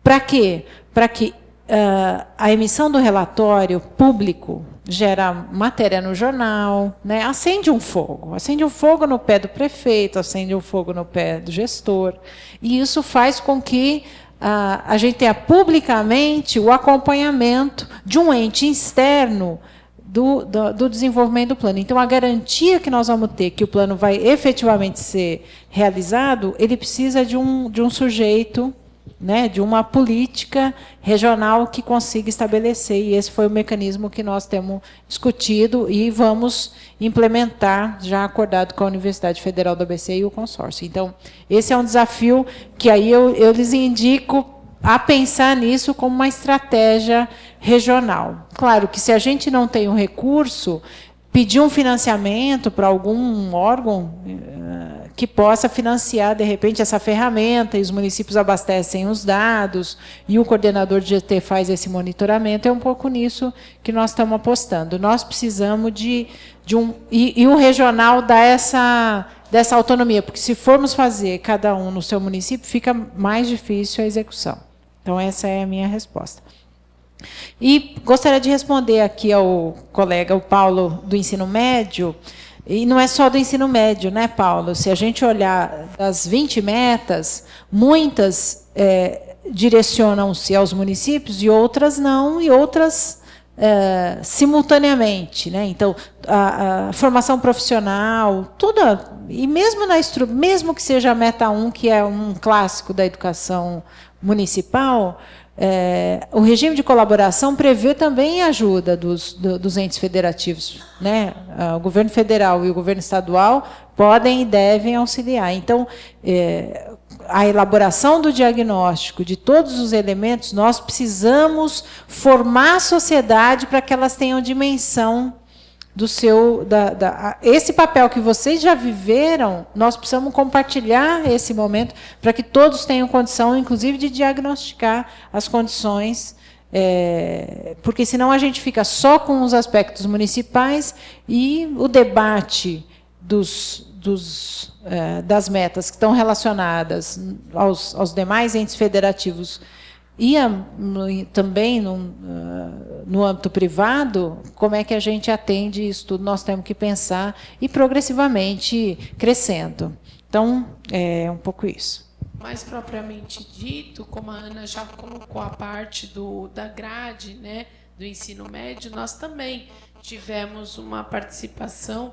Para quê? Para que a emissão do relatório público gera matéria no jornal, né? Acende um fogo no pé do prefeito, acende um fogo no pé do gestor, e isso faz com que a gente tenha publicamente o acompanhamento de um ente externo do desenvolvimento do plano. Então, a garantia que nós vamos ter que o plano vai efetivamente ser realizado, ele precisa de um sujeito, né, de uma política regional que consiga estabelecer, e esse foi o mecanismo que nós temos discutido e vamos implementar, já acordado com a Universidade Federal do ABC e o consórcio. Então, esse é um desafio que aí eu lhes indico a pensar nisso como uma estratégia regional. Claro que se a gente não tem um recurso, pedir um financiamento para algum órgão que possa financiar, de repente, essa ferramenta, e os municípios abastecem os dados, e o coordenador de GT faz esse monitoramento, é um pouco nisso que nós estamos apostando. Nós precisamos de um... E o regional dá dessa autonomia, porque se formos fazer cada um no seu município, fica mais difícil a execução. Então, essa é a minha resposta. E gostaria de responder aqui ao colega, o Paulo, do ensino médio. E não é só do ensino médio, né, Paulo? Se a gente olhar as 20 metas, muitas direcionam-se aos municípios e outras não, e outras simultaneamente, né? Então, a formação profissional, toda, e mesmo que seja a meta 1, que é um clássico da educação municipal, o regime de colaboração prevê também a ajuda dos entes federativos, né? O governo federal e o governo estadual podem e devem auxiliar. Então, a elaboração do diagnóstico de todos os elementos, nós precisamos formar a sociedade para que elas tenham dimensão do seu... esse papel que vocês já viveram, nós precisamos compartilhar esse momento para que todos tenham condição, inclusive, de diagnosticar as condições, porque senão a gente fica só com os aspectos municipais e o debate das metas que estão relacionadas aos demais entes federativos e também no âmbito privado, como é que a gente atende isso tudo? Nós temos que pensar e progressivamente crescendo. Então, é um pouco isso. Mais propriamente dito, como a Ana já colocou a parte da grade, né, do ensino médio, nós também tivemos uma participação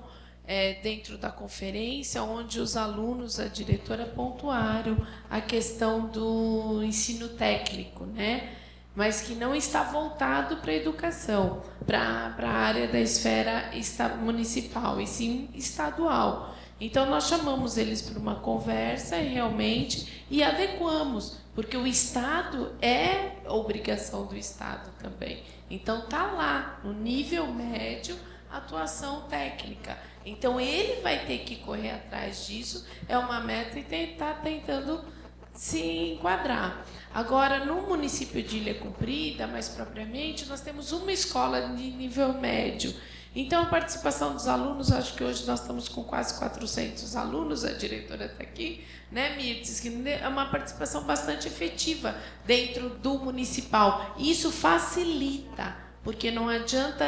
dentro da conferência, onde os alunos, a diretora, pontuaram a questão do ensino técnico, né? Mas que não está voltado para a educação, para a área da esfera municipal, e sim estadual. Então, nós chamamos eles para uma conversa realmente e adequamos, porque o Estado é obrigação do Estado também. Então, está lá, no nível médio, atuação técnica. Então, ele vai ter que correr atrás disso, é uma meta e está tentando se enquadrar. Agora, no município de Ilha Comprida, mais propriamente, nós temos uma escola de nível médio. Então, a participação dos alunos, acho que hoje nós estamos com quase 400 alunos, a diretora está aqui, né, Mirtes, que é uma participação bastante efetiva dentro do municipal. Isso facilita, porque não adianta,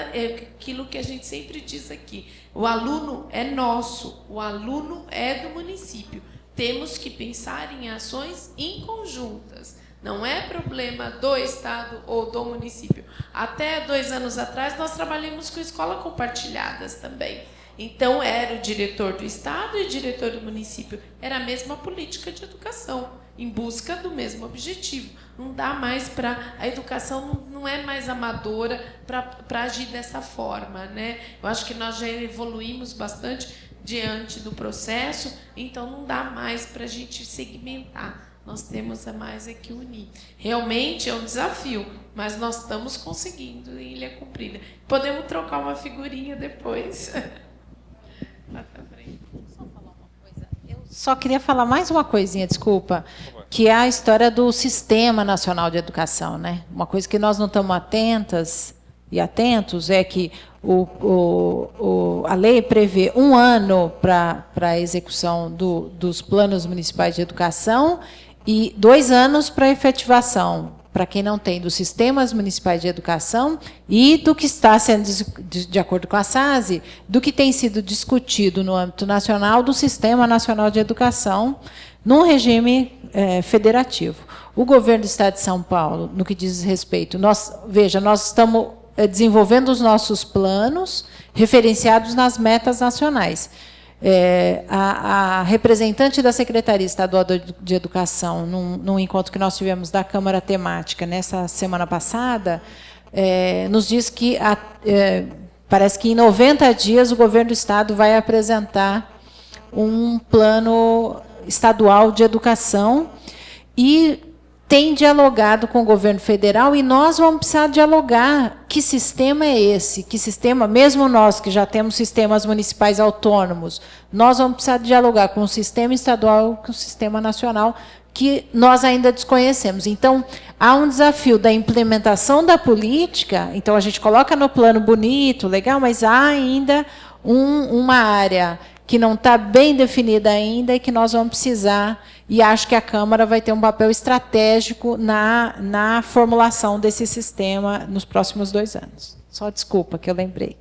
aquilo que a gente sempre diz aqui, o aluno é nosso, o aluno é do município. Temos que pensar em ações inconjuntas. Não é problema do Estado ou do município. Até 2 anos atrás, nós trabalhamos com escolas compartilhadas também. Então, era o diretor do Estado e o diretor do município. Era a mesma política de educação, em busca do mesmo objetivo. Não dá mais para... A educação não é mais amadora para agir dessa forma, né? Eu acho que nós já evoluímos bastante diante do processo, então não dá mais para a gente segmentar. Nós temos mais que unir. Realmente é um desafio, mas nós estamos conseguindo em Ilha Comprida. Podemos trocar uma figurinha depois. Só queria falar mais uma coisinha, desculpa, que é a história do Sistema Nacional de Educação, né? Uma coisa que nós não estamos atentas e atentos é que a lei prevê 1 ano para a execução dos planos municipais de educação e 2 anos para a efetivação, para quem não tem, dos sistemas municipais de educação e do que está sendo, de acordo com a SASE, do que tem sido discutido no âmbito nacional do Sistema Nacional de Educação, num regime federativo. O governo do Estado de São Paulo, no que diz respeito, nós estamos desenvolvendo os nossos planos referenciados nas metas nacionais. A representante da Secretaria Estadual de Educação, num encontro que nós tivemos da Câmara Temática nessa semana passada, nos diz que parece que em 90 dias o governo do Estado vai apresentar um plano estadual de educação e tem dialogado com o governo federal e nós vamos precisar dialogar que sistema é esse, que sistema, mesmo nós que já temos sistemas municipais autônomos, nós vamos precisar dialogar com o sistema estadual, com o sistema nacional, que nós ainda desconhecemos. Então, há um desafio da implementação da política, então a gente coloca no plano bonito, legal, mas há ainda uma área que não está bem definida ainda e que nós vamos precisar, e acho que a Câmara vai ter um papel estratégico na formulação desse sistema nos próximos 2 anos. Só desculpa que eu lembrei.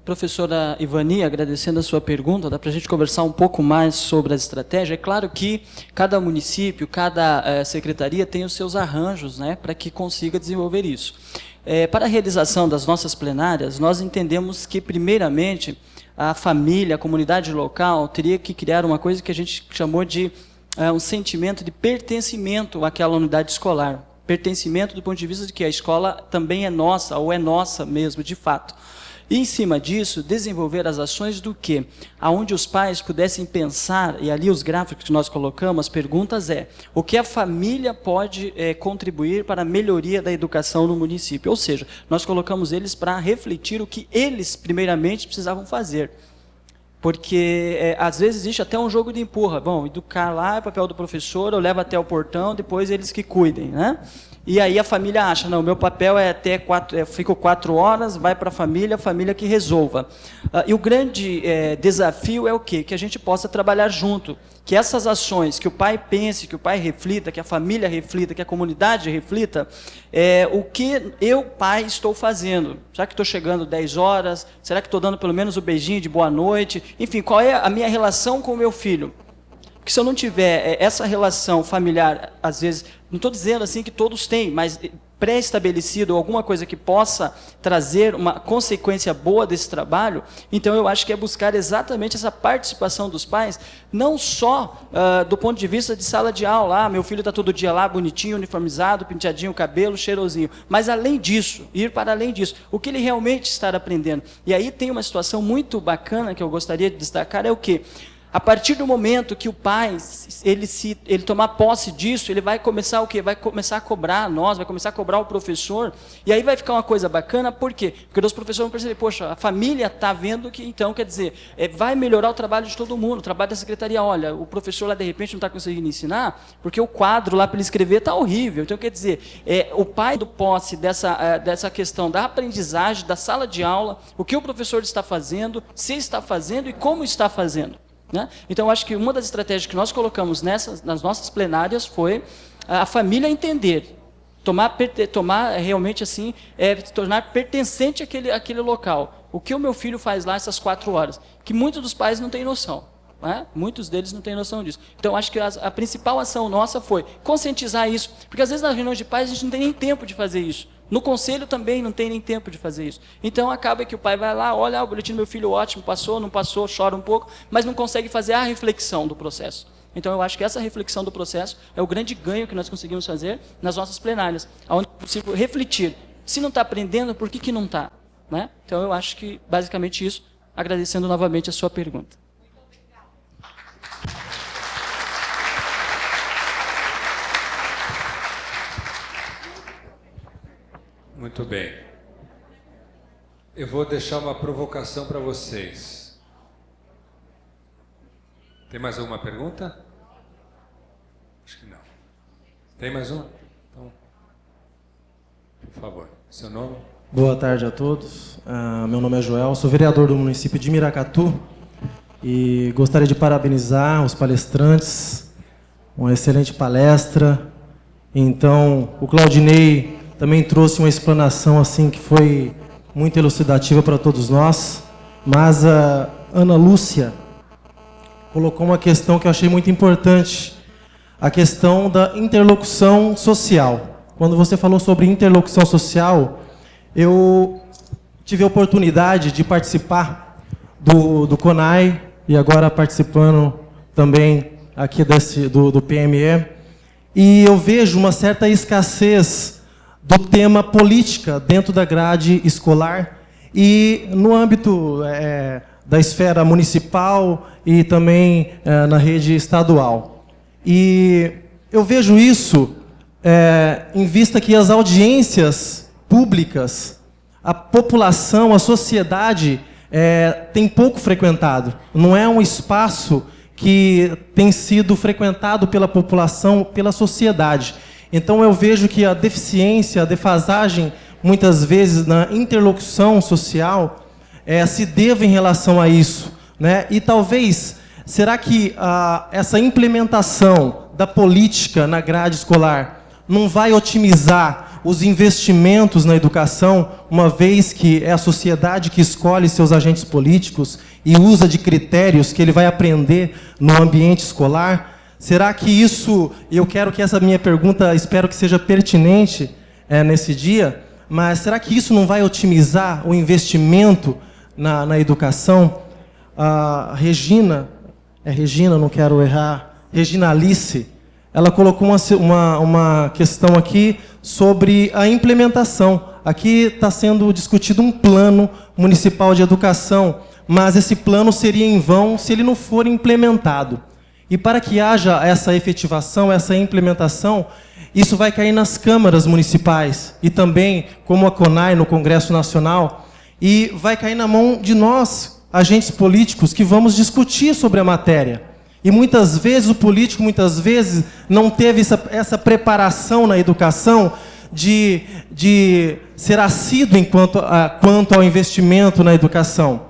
Professora Ivani, agradecendo a sua pergunta, dá para a gente conversar um pouco mais sobre as estratégias. É claro que cada município, cada secretaria tem os seus arranjos, né, para que consiga desenvolver isso. Para a realização das nossas plenárias, nós entendemos que, primeiramente, a família, a comunidade local, teria que criar uma coisa que a gente chamou de um sentimento de pertencimento àquela unidade escolar. Pertencimento do ponto de vista de que a escola também é nossa, ou é nossa mesmo, de fato. E, em cima disso, desenvolver as ações do quê? Aonde os pais pudessem pensar, e ali os gráficos que nós colocamos, as perguntas o que a família pode contribuir para a melhoria da educação no município? Ou seja, nós colocamos eles para refletir o que eles, primeiramente, precisavam fazer. Porque, às vezes, existe até um jogo de empurra. Bom, educar lá é papel do professor, eu levo até o portão, depois eles que cuidem, né? E aí a família acha, não, meu papel é até 4, fico 4 horas, vai para a família que resolva. E o grande desafio é o quê? Que a gente possa trabalhar junto, que essas ações, que o pai pense, que o pai reflita, que a família reflita, que a comunidade reflita, o que eu, pai, estou fazendo. Será que estou chegando 10 horas? Será que estou dando pelo menos o beijinho de boa noite? Enfim, qual é a minha relação com o meu filho? Porque se eu não tiver essa relação familiar, às vezes, não estou dizendo assim que todos têm, mas pré-estabelecido, alguma coisa que possa trazer uma consequência boa desse trabalho, então eu acho que é buscar exatamente essa participação dos pais, não só do ponto de vista de sala de aula, meu filho está todo dia lá, bonitinho, uniformizado, penteadinho o cabelo, cheirosinho, mas além disso, ir para além disso, o que ele realmente está aprendendo. E aí tem uma situação muito bacana que eu gostaria de destacar, é o quê? A partir do momento que o pai, ele tomar posse disso, ele vai começar o quê? Vai começar a cobrar nós, vai começar a cobrar o professor, e aí vai ficar uma coisa bacana, por quê? Porque os professores vão perceber, poxa, a família está vendo que, então, quer dizer, vai melhorar o trabalho de todo mundo, o trabalho da secretaria, olha, o professor lá, de repente, não está conseguindo ensinar, porque o quadro lá para ele escrever está horrível, então, quer dizer, o pai do posse dessa questão da aprendizagem, da sala de aula, o que o professor está fazendo, se está fazendo e como está fazendo. Né? Então, eu acho que uma das estratégias que nós colocamos nas nossas plenárias foi a família entender, tomar realmente assim, tornar pertencente àquele local. O que o meu filho faz lá essas 4 horas? Que muitos dos pais não têm noção. Né? Muitos deles não têm noção disso. Então, acho que a principal ação nossa foi conscientizar isso, porque às vezes nas reuniões de pais a gente não tem nem tempo de fazer isso. No conselho também não tem nem tempo de fazer isso. Então acaba que o pai vai lá, olha, o boletim do meu filho ótimo, passou, não passou, chora um pouco, mas não consegue fazer a reflexão do processo. Então eu acho que essa reflexão do processo é o grande ganho que nós conseguimos fazer nas nossas plenárias, onde é possível refletir. Se não está aprendendo, por que não está? Né? Então eu acho que basicamente isso, agradecendo novamente a sua pergunta. Muito bem. Eu vou deixar uma provocação para vocês. Tem mais alguma pergunta? Acho que não. Tem mais uma? Então, por favor, seu nome? Boa tarde a todos. Meu nome é Joel, sou vereador do município de Miracatu e gostaria de parabenizar os palestrantes, uma excelente palestra. Então, o Claudinei também trouxe uma explanação assim que foi muito elucidativa para todos nós, mas a Ana Lúcia colocou uma questão que eu achei muito importante, a questão da interlocução social. Quando você falou sobre interlocução social, eu tive a oportunidade de participar do CONAI e agora participando também aqui do PME, e eu vejo uma certa escassez do tema política dentro da grade escolar e no âmbito da esfera municipal e também na rede estadual. E eu vejo isso em vista que as audiências públicas, a população, a sociedade tem pouco frequentado. Não é um espaço que tem sido frequentado pela população, pela sociedade. Então eu vejo que a deficiência, a defasagem, muitas vezes na interlocução social, se deve em relação a isso, né? E talvez, será que essa implementação da política na grade escolar não vai otimizar os investimentos na educação, uma vez que é a sociedade que escolhe seus agentes políticos e usa de critérios que ele vai aprender no ambiente escolar? Será que isso, eu quero que essa minha pergunta, espero que seja pertinente nesse dia, mas será que isso não vai otimizar o investimento na educação? A Regina, não quero errar Regina Alice, ela colocou uma questão aqui sobre a implementação. Aqui está sendo discutido um plano municipal de educação, mas esse plano seria em vão se ele não for implementado. E para que haja essa efetivação, essa implementação, isso vai cair nas câmaras municipais e também, como a CONAI, no Congresso Nacional, e vai cair na mão de nós, agentes políticos, que vamos discutir sobre a matéria. E muitas vezes o político, não teve essa preparação na educação de ser assíduo quanto ao investimento na educação.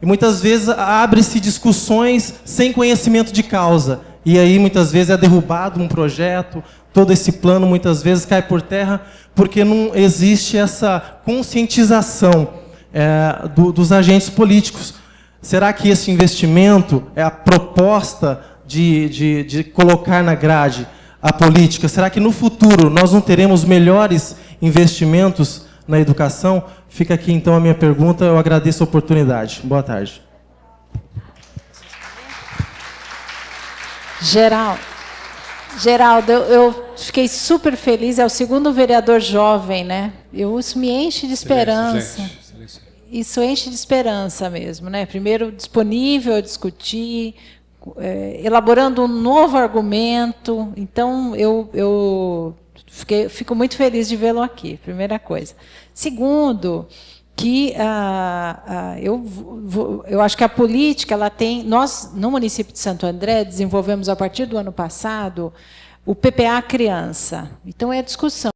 E muitas vezes abre-se discussões sem conhecimento de causa. E aí muitas vezes é derrubado um projeto, todo esse plano muitas vezes cai por terra, porque não existe essa conscientização dos agentes políticos. Será que esse investimento é a proposta de colocar na grade a política? Será que no futuro nós não teremos melhores investimentos na educação? Fica aqui então a minha pergunta, eu agradeço a oportunidade. Boa tarde. Geraldo, eu fiquei super feliz, é o segundo vereador jovem, né? Isso me enche de esperança. Excelência. Isso enche de esperança mesmo, né? Primeiro, disponível a discutir, elaborando um novo argumento. Então, eu fico muito feliz de vê-lo aqui, primeira coisa. Segundo, que eu acho que a política, ela tem... Nós, no município de Santo André, desenvolvemos, a partir do ano passado, o PPA Criança. Então, é a discussão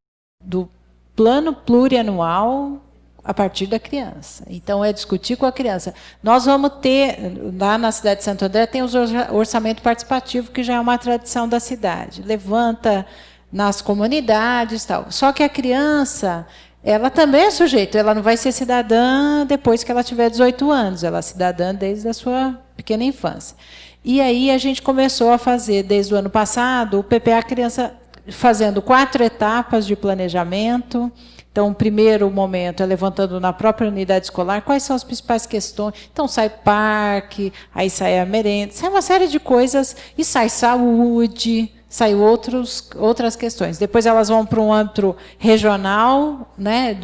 do plano plurianual a partir da criança. Então, é discutir com a criança. Nós vamos ter, lá na cidade de Santo André, tem o orçamento participativo, que já é uma tradição da cidade. Levanta nas comunidades e tal. Só que a criança, ela também é sujeito, ela não vai ser cidadã depois que ela tiver 18 anos, ela é cidadã desde a sua pequena infância. E aí a gente começou a fazer, desde o ano passado, o PPA Criança, fazendo 4 etapas de planejamento. Então, o primeiro momento é levantando na própria unidade escolar quais são as principais questões. Então, sai parque, aí sai a merenda, sai uma série de coisas, e sai saúde, sai outras questões. Depois elas vão para um âmbito regional, né,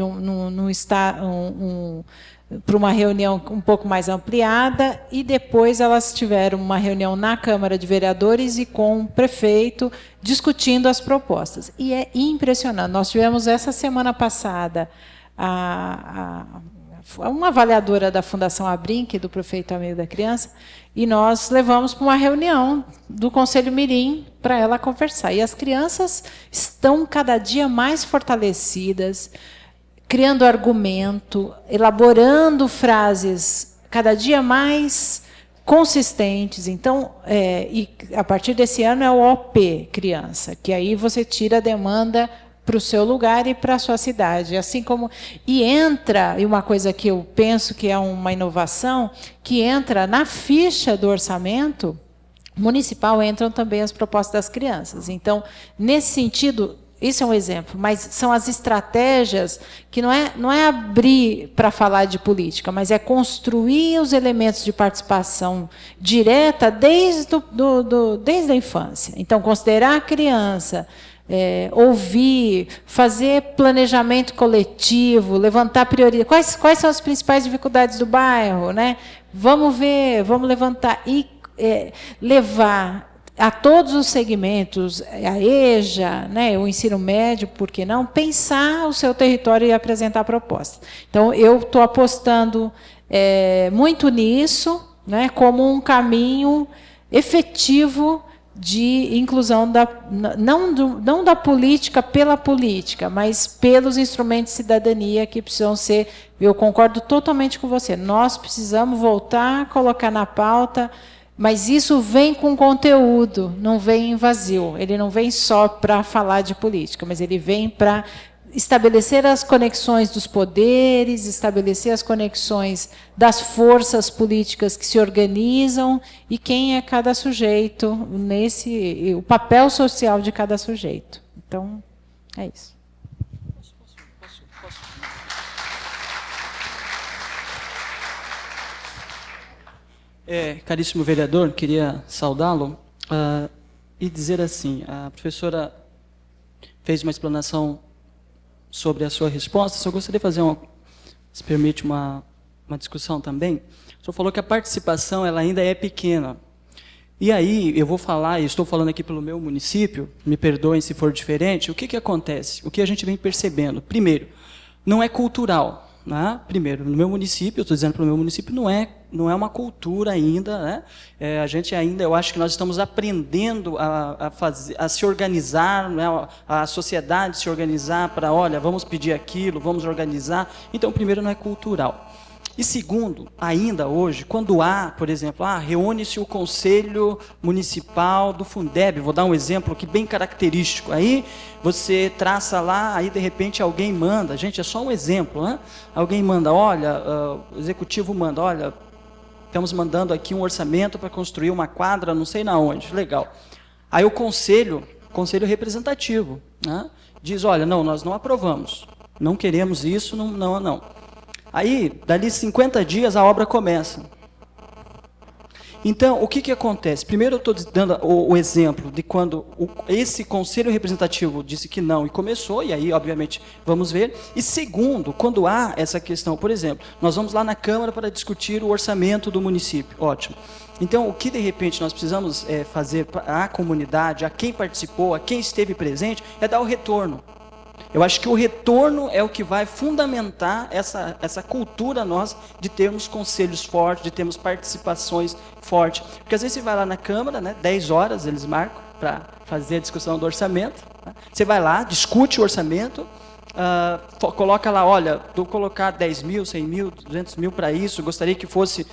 para uma reunião um pouco mais ampliada, e depois elas tiveram uma reunião na Câmara de Vereadores e com o prefeito, discutindo as propostas. E é impressionante. Nós tivemos essa semana passada uma avaliadora da Fundação Abrinq, do prefeito amigo da criança, e nós levamos para uma reunião do Conselho Mirim para ela conversar. E as crianças estão cada dia mais fortalecidas, criando argumento, elaborando frases cada dia mais consistentes. Então, e a partir desse ano é o OP Criança, que aí você tira a demanda para o seu lugar e para a sua cidade. Assim como... E uma coisa que eu penso que é uma inovação, que entra na ficha do orçamento municipal, entram também as propostas das crianças. Então, nesse sentido... Isso é um exemplo, mas são as estratégias que não é abrir para falar de política, mas é construir os elementos de participação direta desde a infância. Então, considerar a criança, ouvir, fazer planejamento coletivo, levantar prioridades. Quais são as principais dificuldades do bairro, né? Vamos ver, vamos levantar e levar a todos os segmentos, a EJA, né, o ensino médio, por que não, pensar o seu território e apresentar propostas. Então, eu estou apostando muito nisso, né, como um caminho efetivo de inclusão, não da política pela política, mas pelos instrumentos de cidadania que precisam ser... Eu concordo totalmente com você. Nós precisamos voltar a colocar na pauta... Mas isso vem com conteúdo, não vem em vazio. Ele não vem só para falar de política, mas ele vem para estabelecer as conexões dos poderes, estabelecer as conexões das forças políticas que se organizam e quem é cada sujeito, o papel social de cada sujeito. Então, é isso. Caríssimo vereador, queria saudá-lo. e dizer assim, a professora fez uma explanação sobre a sua resposta, só gostaria de fazer, se permite, uma discussão também. O senhor falou que a participação ela ainda é pequena. E aí, eu vou falar, e estou falando aqui pelo meu município, me perdoem se for diferente, o que acontece? O que a gente vem percebendo? Primeiro, não é cultural. Né? Primeiro, no meu município, eu estou dizendo para o meu município, não é uma cultura ainda. Né? A gente ainda, eu acho que nós estamos aprendendo a se organizar, né? A sociedade se organizar para, olha, vamos pedir aquilo, vamos organizar. Então, primeiro, não é cultural. E segundo, ainda hoje, quando há, por exemplo, reúne-se o Conselho Municipal do Fundeb, vou dar um exemplo aqui bem característico, aí você traça lá, aí de repente alguém manda, gente, é só um exemplo, né? Alguém manda, olha, o executivo manda, olha, estamos mandando aqui um orçamento para construir uma quadra, não sei na onde, legal. Aí o conselho representativo, né, diz, olha, não, nós não aprovamos, não queremos isso, não. Aí, dali 50 dias, a obra começa. Então, o que acontece? Primeiro, eu estou dando o exemplo de quando esse conselho representativo disse que não e começou, e aí, obviamente, vamos ver. E segundo, quando há essa questão, por exemplo, nós vamos lá na Câmara para discutir o orçamento do município. Ótimo. Então, o que, de repente, nós precisamos fazer à comunidade, a quem participou, a quem esteve presente, é dar o retorno. Eu acho que o retorno é o que vai fundamentar essa cultura nossa de termos conselhos fortes, de termos participações fortes. Porque às vezes você vai lá na Câmara, né, 10 horas eles marcam para fazer a discussão do orçamento. Né? Você vai lá, discute o orçamento, coloca lá, olha, vou colocar 10 mil, 100 mil, 200 mil para isso, gostaria que fosse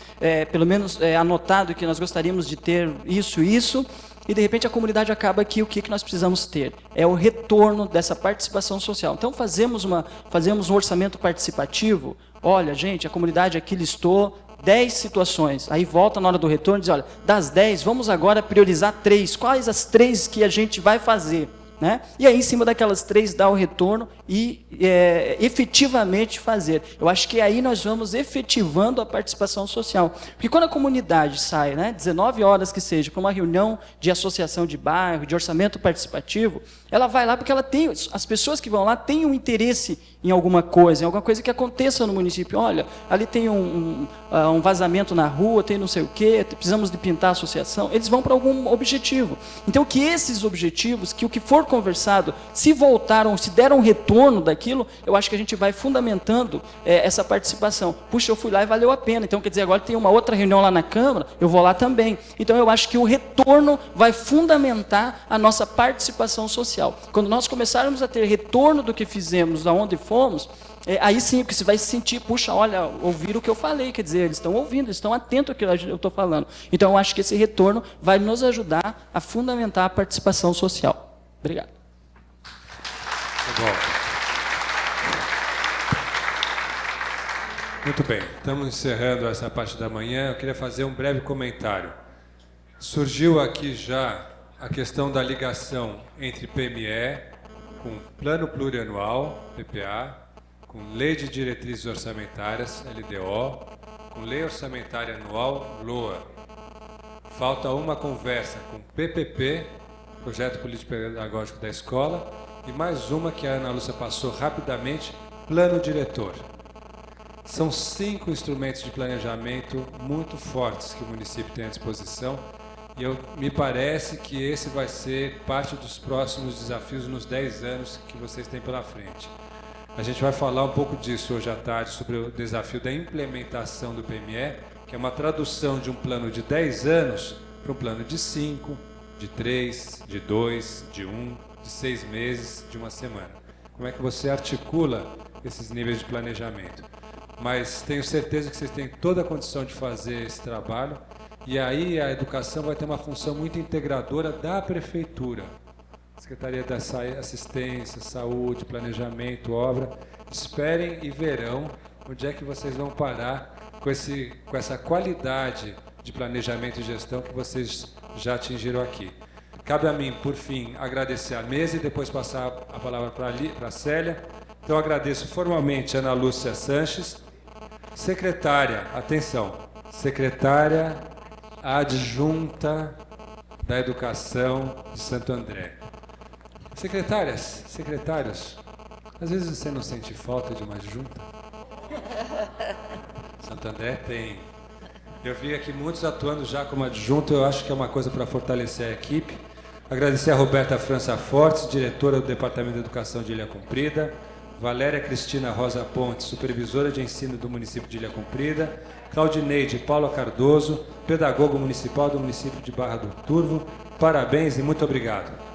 pelo menos anotado que nós gostaríamos de ter isso, e de repente a comunidade acaba aqui, o que nós precisamos ter? É o retorno dessa participação social. Então fazemos um orçamento participativo, olha gente, a comunidade aqui listou 10 situações, aí volta na hora do retorno e diz, olha, das 10, vamos agora priorizar 3, quais as 3 que a gente vai fazer? Né? E aí, em cima daquelas 3, dá o retorno e efetivamente fazer. Eu acho que aí nós vamos efetivando a participação social. Porque quando a comunidade sai, né, 19 horas que seja, para uma reunião de associação de bairro, de orçamento participativo, ela vai lá porque ela tem, as pessoas que vão lá têm um interesse em alguma coisa que aconteça no município. Olha, ali tem um vazamento na rua, tem não sei o quê, precisamos de pintar a associação. Eles vão para algum objetivo. Então, que esses objetivos, que o que for conversado, se voltaram, se deram retorno daquilo, eu acho que a gente vai fundamentando essa participação. Puxa, eu fui lá e valeu a pena. Então, quer dizer, agora tem uma outra reunião lá na Câmara, eu vou lá também. Então, eu acho que o retorno vai fundamentar a nossa participação social. Quando nós começarmos a ter retorno do que fizemos, de onde fomos, aí sim, porque você vai se sentir, puxa, olha, ouviram o que eu falei, quer dizer, eles estão ouvindo, eles estão atentos ao que eu estou falando. Então, eu acho que esse retorno vai nos ajudar a fundamentar a participação social. Obrigado. Muito bem, estamos encerrando essa parte da manhã. Eu queria fazer um breve comentário. Surgiu aqui já a questão da ligação entre PME com Plano Plurianual, PPA, com Lei de Diretrizes Orçamentárias, LDO, com Lei Orçamentária Anual, LOA. Falta uma conversa com PPP, Projeto Político Pedagógico da Escola, e mais uma que a Ana Lúcia passou rapidamente, Plano Diretor. São 5 instrumentos de planejamento muito fortes que o município tem à disposição, e me parece que esse vai ser parte dos próximos desafios nos 10 anos que vocês têm pela frente. A gente vai falar um pouco disso hoje à tarde, sobre o desafio da implementação do PME, que é uma tradução de um plano de 10 anos para um plano de 5, de 3, de 2, de 1, de 6 meses, de uma semana. Como é que você articula esses níveis de planejamento? Mas tenho certeza que vocês têm toda a condição de fazer esse trabalho, e aí a educação vai ter uma função muito integradora da prefeitura. Secretaria da Assistência, Saúde, Planejamento, Obra. Esperem e verão onde é que vocês vão parar com essa qualidade de planejamento e gestão que vocês já atingiram aqui. Cabe a mim, por fim, agradecer a mesa e depois passar a palavra para a Célia. Então, agradeço formalmente a Ana Lúcia Sanches, secretária, atenção, secretária adjunta da Educação de Santo André. Secretárias, secretários, às vezes você não sente falta de uma junta? Santo André tem. Eu vi aqui muitos atuando já como adjunto, eu acho que é uma coisa para fortalecer a equipe. Agradecer a Roberta França Fortes, diretora do Departamento de Educação de Ilha Comprida, Valéria Cristina Rosa Pontes, supervisora de ensino do município de Ilha Comprida, Claudineide Paula Cardoso, pedagogo municipal do município de Barra do Turvo. Parabéns e muito obrigado.